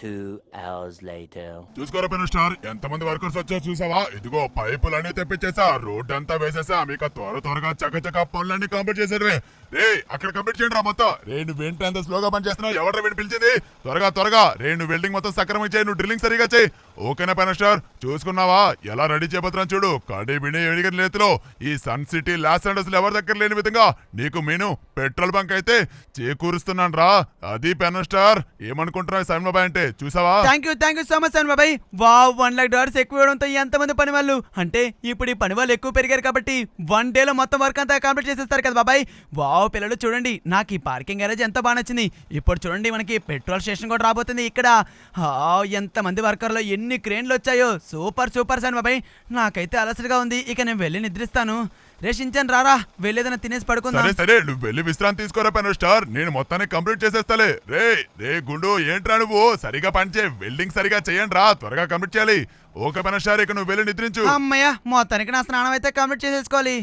2 hours later. చూసుకోరా పెన్ స్టార్ ఎంతమంది వర్కర్స్ వచ్చారో చూసావా? ఇదిగో పైపులన్నీ తెప్పించేసా, రోడ్ అంతా వేసేసా. మీకు త్వరగా చక్కచక్క పనులన్నీ కంప్లీట్ చేసేది. రే అక్కడ కంప్లీట్ చేయండి రా మొత్తం. రే నువ్వేంటి అంత స్లోగా పని చేస్తున్నావు? ఎవరు వీడిని పిలిచింది? త్వరగా రే నువ్వు వెల్డింగ్ మొత్తం సక్రమం చేయి, నువ్వు డ్రిల్లింగ్ సరిగా చేయి. ఓకేనా పెన్ స్టార్? చూసుకున్నావా ఎలా రెడీ చేయబోతున్నాను చూడు. కడి బిడి ఎడిగిన నేతిలో ఈ సన్ సిటీ లాస్ ఏంజల్స్ ఎవరి దగ్గర లేని విధంగా నీకు నేను పెట్రోల్ బంక్ అయితే చేకూరుస్తున్నాను రా. అది పెన్ స్టార్. ఏమనుకుంటున్నావు సైమన్ బాబాయ్ అంటే? చూసావా? Thank you so much Simon బాబాయ్. వావ్ $1,00,000 ఎక్కువ ఇవ్వడంతో ఎంతమంది పని వాళ్ళు అంటే ఇప్పుడు ఈ పని వాళ్ళు ఎక్కువ పెరిగారు కాబట్టి 1 డేలో మొత్తం వర్క్ అంతా కంప్లీట్ చేసేస్తారు కదా బాబాయ్. వావ్ పిల్లలు చూడండి, నాకు ఈ పార్కింగ్ గ్యారేజ్ ఎంత బాగా నచ్చింది. ఇప్పుడు చూడండి మనకి పెట్రోల్ స్టేషన్ కూడా రాబోతుంది ఇక్కడ. ఎంతమంది వర్కర్లు, ఎన్ని క్రేన్లు వచ్చాయో. సూపర్ సైమన్ బాబాయ్. నాకైతే అలసటగా ఉంది, ఇక నేను వెళ్ళి నిద్రిస్తాను. రేషించాను రారా, వెళ్ళేదన్నా తినేసి పడుకుందాం. సరే నువ్వు వెళ్ళి విశ్రాంతి తీసుకోరా పెన్ స్టార్. నేను మొత్తాన్ని కంప్లీట్ చేసేస్తాలే. రే గుండు ఏంట్రా నువ్వు? సరిగా పనిచే, వెల్డింగ్ సరిగా చేయండి రా, త్వరగా కంప్లీట్ చేయాలి. ఓకే పెన్ స్టార్, ఇక నువ్వు వెళ్ళి నిద్రించు. అమ్మయ్య, మొత్తానికి నా స్నానం అయితే కంప్లీట్ చేసేసుకోవాలి.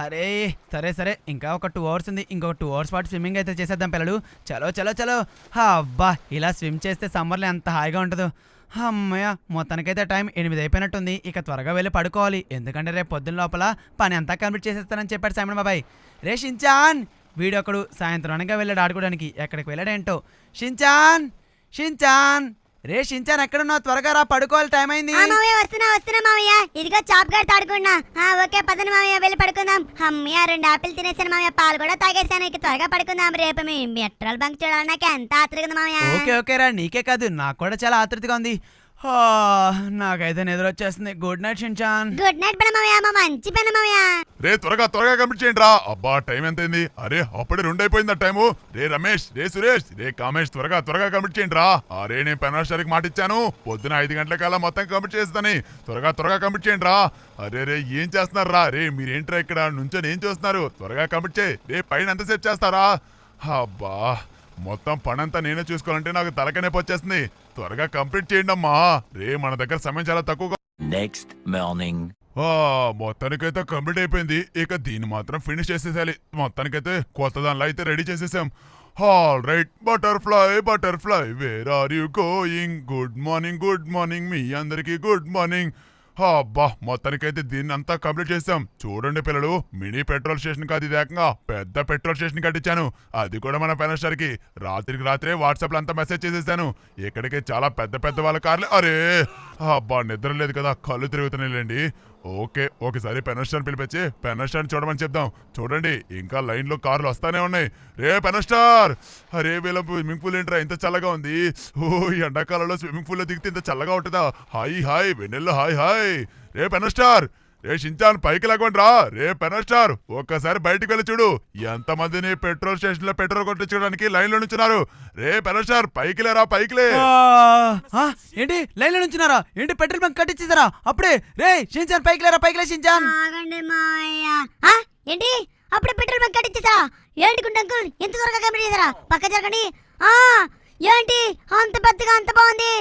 అరే సరే ఇంకా ఒక 2 అవర్స్ ఉంది. ఇంకొక 2 అవర్స్ పాటు స్విమ్మింగ్ అయితే చేసేద్దాం పిల్లలు. చలో అబ్బా, ఇలా స్విమ్ చేస్తే సమ్మర్లో ఎంత హాయిగా ఉంటుందో. అమ్మయ్య, మొత్తానికైతే టైం 8 అయిపోయినట్టుంది. ఇక త్వరగా వెళ్ళి పడుకోవాలి, ఎందుకంటే రేపు పొద్దున్న లోపల పని అంతా కంప్లీట్ చేసేస్తానని చెప్పాడు సైమన్ బాబాయ్. రే షించాన్, వీడొకడు సాయంత్రం అనగా వెళ్ళాడు ఆడుకోవడానికి. ఎక్కడికి వెళ్ళాడేంటో. షించాన్ రే షించాన్ ఎక్కడున్నావు? త్వరగా రా, పడుకోవాలి, టైం అయింది. మావయ్య వస్తున్నా మావయ్య. ఇదిగో చాప్ గారు తాడుకున్నా. ఓకే పదండి మావయ్య, వెళ్ళి పడుకుందాం. అమ్మయ్య 2 ఆపిల్ తినేసాను మావయ్య, పాలు కూడా తాగేసాను. ఇక త్వరగా పడుకుందాం. రేపు మీ పెట్రోల్ బంక్ చూడాలి, నాకు ఎంత ఆతృత ఉంది మావయ్య. ఓకే రా, నీకే కాదు నాకు కూడా చాలా ఆతృతగా ఉంది. నాకైతే నిద్ర వచ్చేస్తుంది. Good night Shinchan. Good night పెన మావయ్య, మా మంచి పెన మావయ్య. రే త్వరగా కంప్లీట్ చేయండి రా. అబ్బా టైం ఎంత అయింది? అరే అప్పుడే 2 అయిపోయిందా టైము? రే రమేష్, రే సురేష్, రే కామేష్, త్వరగా కంప్లీట్ చేయండి రా. అరే నేను పెన్ స్టార్కి మాట ఇచ్చాను, పొద్దున 5 గంటలకల్లా మొత్తం కంప్లీట్ చేస్తాను. త్వరగా కంప్లీట్ చేయండి రా. అరే ఏం చేస్తున్నారు రా? రే మీరేంట్రా ఇక్కడ నుంచొని ఏం చూస్తున్నారు? త్వరగా కంప్లీట్ చేయి. రే పైన ఎంతసేపు చేస్తారా? అబ్బా మొత్తం పనంతా నేనే చూసుకోవాలంటే నాకు తలక నొప్పి వచ్చేస్తుంది. త్వరగా కంప్లీట్ చేయండి అమ్మా. రే మన దగ్గర సమయం చాలా తక్కువగా. Next morning. మొత్తానికైతే కంప్లీట్ అయిపోయింది. ఇక దీన్ని మాత్రం ఫినిష్ చేసేసాలి. మొత్తానికైతే కొత్త దానిలో అయితే రెడీ చేసేసాం. All right butterfly where are you going? Good morning మీ అందరికి గుడ్ మార్నింగ్. అబ్బా మొత్తానికైతే దీన్ని అంతా కంప్లీట్ చేసాం. చూడండి పిల్లలు, మినీ పెట్రోల్ స్టేషన్ కాదు, ఇది ఏకంగా పెద్ద పెట్రోల్ స్టేషన్ కట్టించాను. అది కూడా మన పెన్ స్టార్ కి రాత్రికి రాత్రే వాట్సాప్ లో అంతా మెసేజ్ చేసేసాను. ఇక్కడికి చాలా పెద్ద వాళ్ళ కార్లు. అరే అబ్బా నిద్ర లేదు కదా, కళ్ళు తిరుగుతున్నాయిలేండి. ఓకే ఒకసారి పెన్ స్టార్ పిలిపించి పెన్ స్టార్ చూడమని చెప్దాం. చూడండి ఇంకా లైన్ లో కార్లు వస్తానే ఉన్నాయి. రే పెన్ స్టార్, అరే వీళ్ళ స్విమ్మింగ్ పూల్ ఏంట్రా ఇంత చల్లగా ఉంది? ఎండాకాలంలో స్విమ్మింగ్ పూల్ లో దిగితే ఇంత చల్లగా ఉంటుందా? హాయ్ వెన్నెల్లో హాయ్. రే పెన్ స్టార్, రే షించాన్ పైకి లాగండి రా. రే పెన్ స్టార్ ఒక్కసారి బయటికి వెళ్ళి చూడు, ఎంతమందిని పెట్రోల్ స్టేషన్ లో పెట్రోల్ కొట్టించుకోవడానికి లైన్ లో నుంచున్నారు. రే పెన్ స్టార్ పైకి లేరా, పైకిలే. ఏంటి లైన్ లో నుంచున్నారా? ఏంటి పెట్రోల్ బంక్ కట్టించేసారా అప్పుడే? రే షించాన్ పైకిలే షించాన్. ఆగండి మావయ్య. ఏంటి అప్పుడే పెట్రోల్ బంక్ కట్టించేసారా? ఏంటి గుండు అంకుల్ ఎంత త్వరగా కంప్లీట్ చేసారా? పక్క జరగండి. ఏంటి అంత పెద్దగా అంత బాగుంది?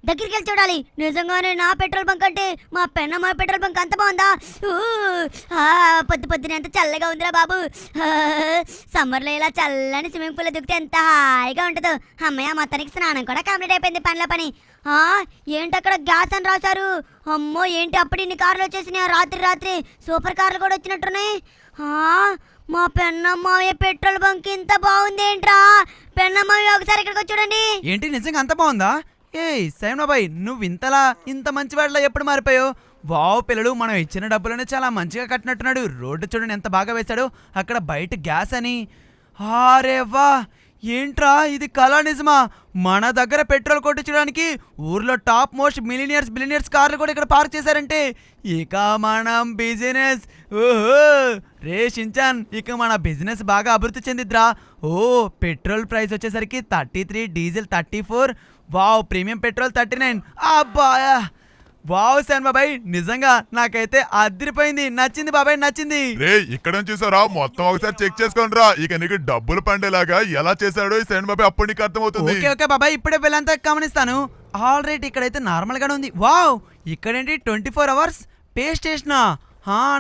దగ్గరికి వెళ్ళి చూడాలి. నిజంగానే నా పెట్రోల్ బంక్ అంటే మా పెన్నమ్మ పెట్రోల్ బంక్ అంత బాగుందా? పొద్దున ఎంత చల్లగా ఉందిరా బాబు. సమ్మర్లో ఇలా చల్లని స్విమ్మింగ్ పూల్ దిగితే ఎంత హాయిగా ఉంటుందో. అమ్మయ్య మొత్తానికి స్నానం కూడా కంప్లీట్ అయిపోయింది, పనిలో పని. ఏంటి అక్కడ గ్యాస్ అని రాశారు? అమ్మో ఏంటి అప్పుడు ఇన్ని కార్లు వచ్చేసినాయి? రాత్రి సూపర్ కార్లు కూడా వచ్చినట్టున్నాయి. మా పెన్నమ్మాయ పెట్రోల్ బంక్ ఇంత బాగుంది ఏంట్రా? పెన్నమ్మాయ ఒకసారి ఇక్కడికి చూడండి. ఏంటి నిజంగా అంత బాగుందా? సైమన్ బాబాయ్, నువ్వు ఇంత మంచివాడిలా ఎప్పుడు మారిపోయావు? వావ్ పిల్లలు, మనం ఇచ్చిన డబ్బులనే చాలా మంచిగా కట్టినట్టున్నాడు. రోడ్డు చూడండి ఎంత బాగా వేశాడు. అక్కడ బయట గ్యాస్ అని. అరే వా, ఏంట్రా ఇది కళ నిజమా? మన దగ్గర పెట్రోల్ కొట్టించడానికి ఊర్లో టాప్ మోస్ట్ బిలియనియర్స్ కార్లు కూడా ఇక్కడ పార్క్ చేశారంటే ఇక మనం బిజినెస్. ఓహో రే షించాన్, ఇక మన బిజినెస్ బాగా అభివృద్ధి చెందిద్రా. పెట్రోల్ ప్రైస్ వచ్చేసరికి 33, డీజిల్ 34, వావ్ ప్రీమియం పెట్రోల్ 39. అబ్బా వావ్ సైమన్ బాబాయ్, నిజంగా నాకైతే అదిరిపోయింది, నచ్చింది బాబాయ్, నచ్చింది. రే ఇక్కడ చూసారా, మొత్తం ఒకసారి చెక్ చేసుకోండి రా. ఇక నీకు డబ్బులు పండేలాగా ఎలా చేశాడో ఈ సైమన్ బాబాయ్ అప్పుడు నీకు అర్థమవుతుంది. ఓకే బాబాయ్, ఇప్పుడే వెళ్ళంతా గమనిస్తాను. ఆల్ రైట్, ఇక్కడైతే నార్మల్గానే ఉంది. వావ్, ఇక్కడేంటి 24 అవర్స్ పే స్టేషనా?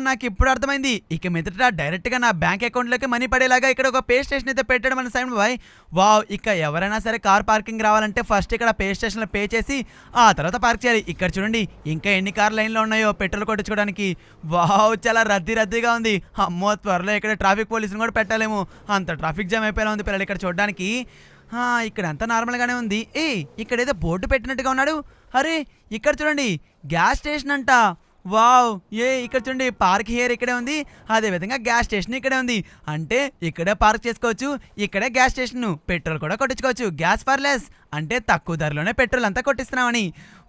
నాకు ఇప్పుడు అర్థమైంది. ఇక మీదట డైరెక్ట్గా నా బ్యాంక్ అకౌంట్లోకి మనీ పడేలాగా ఇక్కడ ఒక పే స్టేషన్ అయితే పెట్టాడు మన సైమన్ బాయ్. వావ్, ఇక ఎవరైనా సరే కార్ పార్కింగ్ రావాలంటే ఫస్ట్ ఇక్కడ పే స్టేషన్లో పే చేసి ఆ తర్వాత పార్క్ చేయాలి. ఇక్కడ చూడండి ఇంకా ఎన్ని కార్ లైన్లో ఉన్నాయో పెట్రోల్ కొట్టించుకోవడానికి. వావ్, చాలా రద్దీగా ఉంది. అమ్మో, త్వరలో ఇక్కడ ట్రాఫిక్ పోలీసులు కూడా పెట్టాలేమో, అంత ట్రాఫిక్ జామ్ అయిపోయేలా ఉంది పిల్లలు ఇక్కడ చూడడానికి. ఇక్కడ అంతా నార్మల్గానే ఉంది. ఇక్కడ ఏదో బోర్డు పెట్టినట్టుగా ఉన్నాడు. అరే, ఇక్కడ చూడండి గ్యాస్ స్టేషన్ అంట. వావ్, ఇక్కడ చూడండి పార్క్ హియర్ ఇక్కడే ఉంది, అదే విధంగా గ్యాస్ స్టేషన్ ఇక్కడే ఉంది. అంటే ఇక్కడే పార్క్ చేసుకోవచ్చు, ఇక్కడే గ్యాస్ స్టేషన్, పెట్రోల్ కూడా కొట్టించుకోవచ్చు. గ్యాస్ ఫర్ లెస్ అంటే తక్కువ ధరలోనే పెట్రోల్ అంతా కొట్టిస్తున్నామని.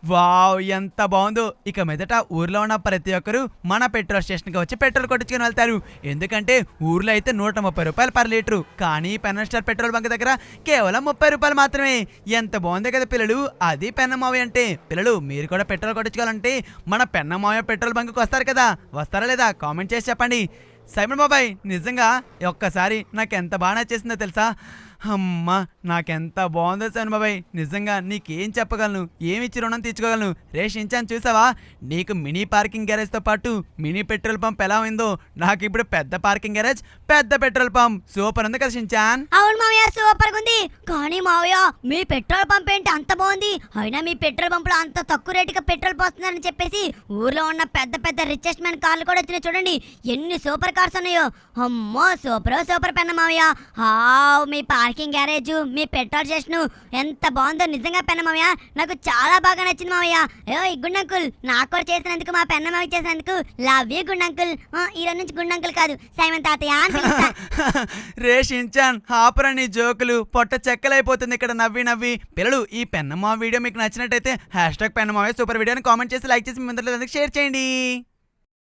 వావ్, ఎంత బాగుందో. ఇక మీదట ఊర్లో ఉన్న ప్రతి ఒక్కరు మన పెట్రోల్ స్టేషన్కి వచ్చి పెట్రోల్ కొట్టించుకొని వెళ్తారు. ఎందుకంటే ఊర్లో అయితే 130 రూపాయలు పర్ లీటరు, కానీ పెన్న స్టార్ పెట్రోల్ బంక్ దగ్గర కేవలం 30 రూపాయలు మాత్రమే. ఎంత బాగుంది కదా పిల్లలు, అది పెన్నమావి అంటే. పిల్లలు మీరు కూడా పెట్రోల్ కొట్టించుకోవాలంటే మన పెన్నమావి పెట్రోల్ బంక్కి వస్తారు కదా, వస్తారా లేదా కామెంట్ చేసి చెప్పండి. సైమన్ బాబాయ్, నిజంగా ఒక్కసారి నాకు ఎంత బాగా నచ్చేసిందో తెలుసా? అమ్మా, నాకెంత బాగుందో సైమన్ బాబాయ్, నిజంగా నీకేం చెప్పగలను, ఏమిచ్చి రుణం తీర్చుకోగలను. రే షించాన్, చూసావా నీకు మినీ పార్కింగ్ గ్యారేజ్తో పాటు మినీ పెట్రోల్ పంప్ ఎలా ఉందో, నాకు ఇప్పుడు పెద్ద పార్కింగ్ గ్యారేజ్, పెద్ద పెట్రోల్ పంప్. సూపర్ ఉంది కదా షించాన్? అవును మావయ్య, సూపర్ గా ఉంది. కానీ మావయ్య, మీ పెట్రోల్ పంప్ ఏంటి అంత బాగుంది? అయినా మీ పెట్రోల్ పంప్ లో అంత తక్కువ రేటుగా పెట్రోల్ పోస్తున్నారని చెప్పేసి ఊర్లో ఉన్న పెద్ద పెద్ద రిచెస్ట్ మ్యాన్ కార్లు కూడా వచ్చినాయి చూడండి, ఎన్ని సూపర్ కార్స్ ఉన్నాయో. అమ్మో, సూపర్ పెన్న మావయ్య. మీ పార్కింగ్ గ్యారేజ్, మీ పెట్రోల్ స్టేషన్ ఎంత బాగుందో నిజంగా పెన్న మావయ్య, నాకు చాలా బాగా నచ్చింది మావయ్య. గుడ్ అంకుల్, నాకు కూడా చేసినందుకు, మా పెన్న మావయ్య చేసినందుకు లవ్ యూ గుడ్ అంకుల్. ఈ రోజు నుంచి గుడ్ అంకుల్ కాదు, సైమన్ తాతయ్య అని పిలుస్తా. రే షించాన్, ఆపరా నీ జోకులు, పొట్ట చెక్కలైపోతుంది ఇక్కడ నవ్వి. పిల్లలు, ఈ పెన్నమ్మ వీడియో మీకు నచ్చినట్టయితే #పెన్నమ్మ సూపర్ వీడియోని కామెంట్ చేసి లైక్ చేసి మీ ముందర షేర్ చేయండి.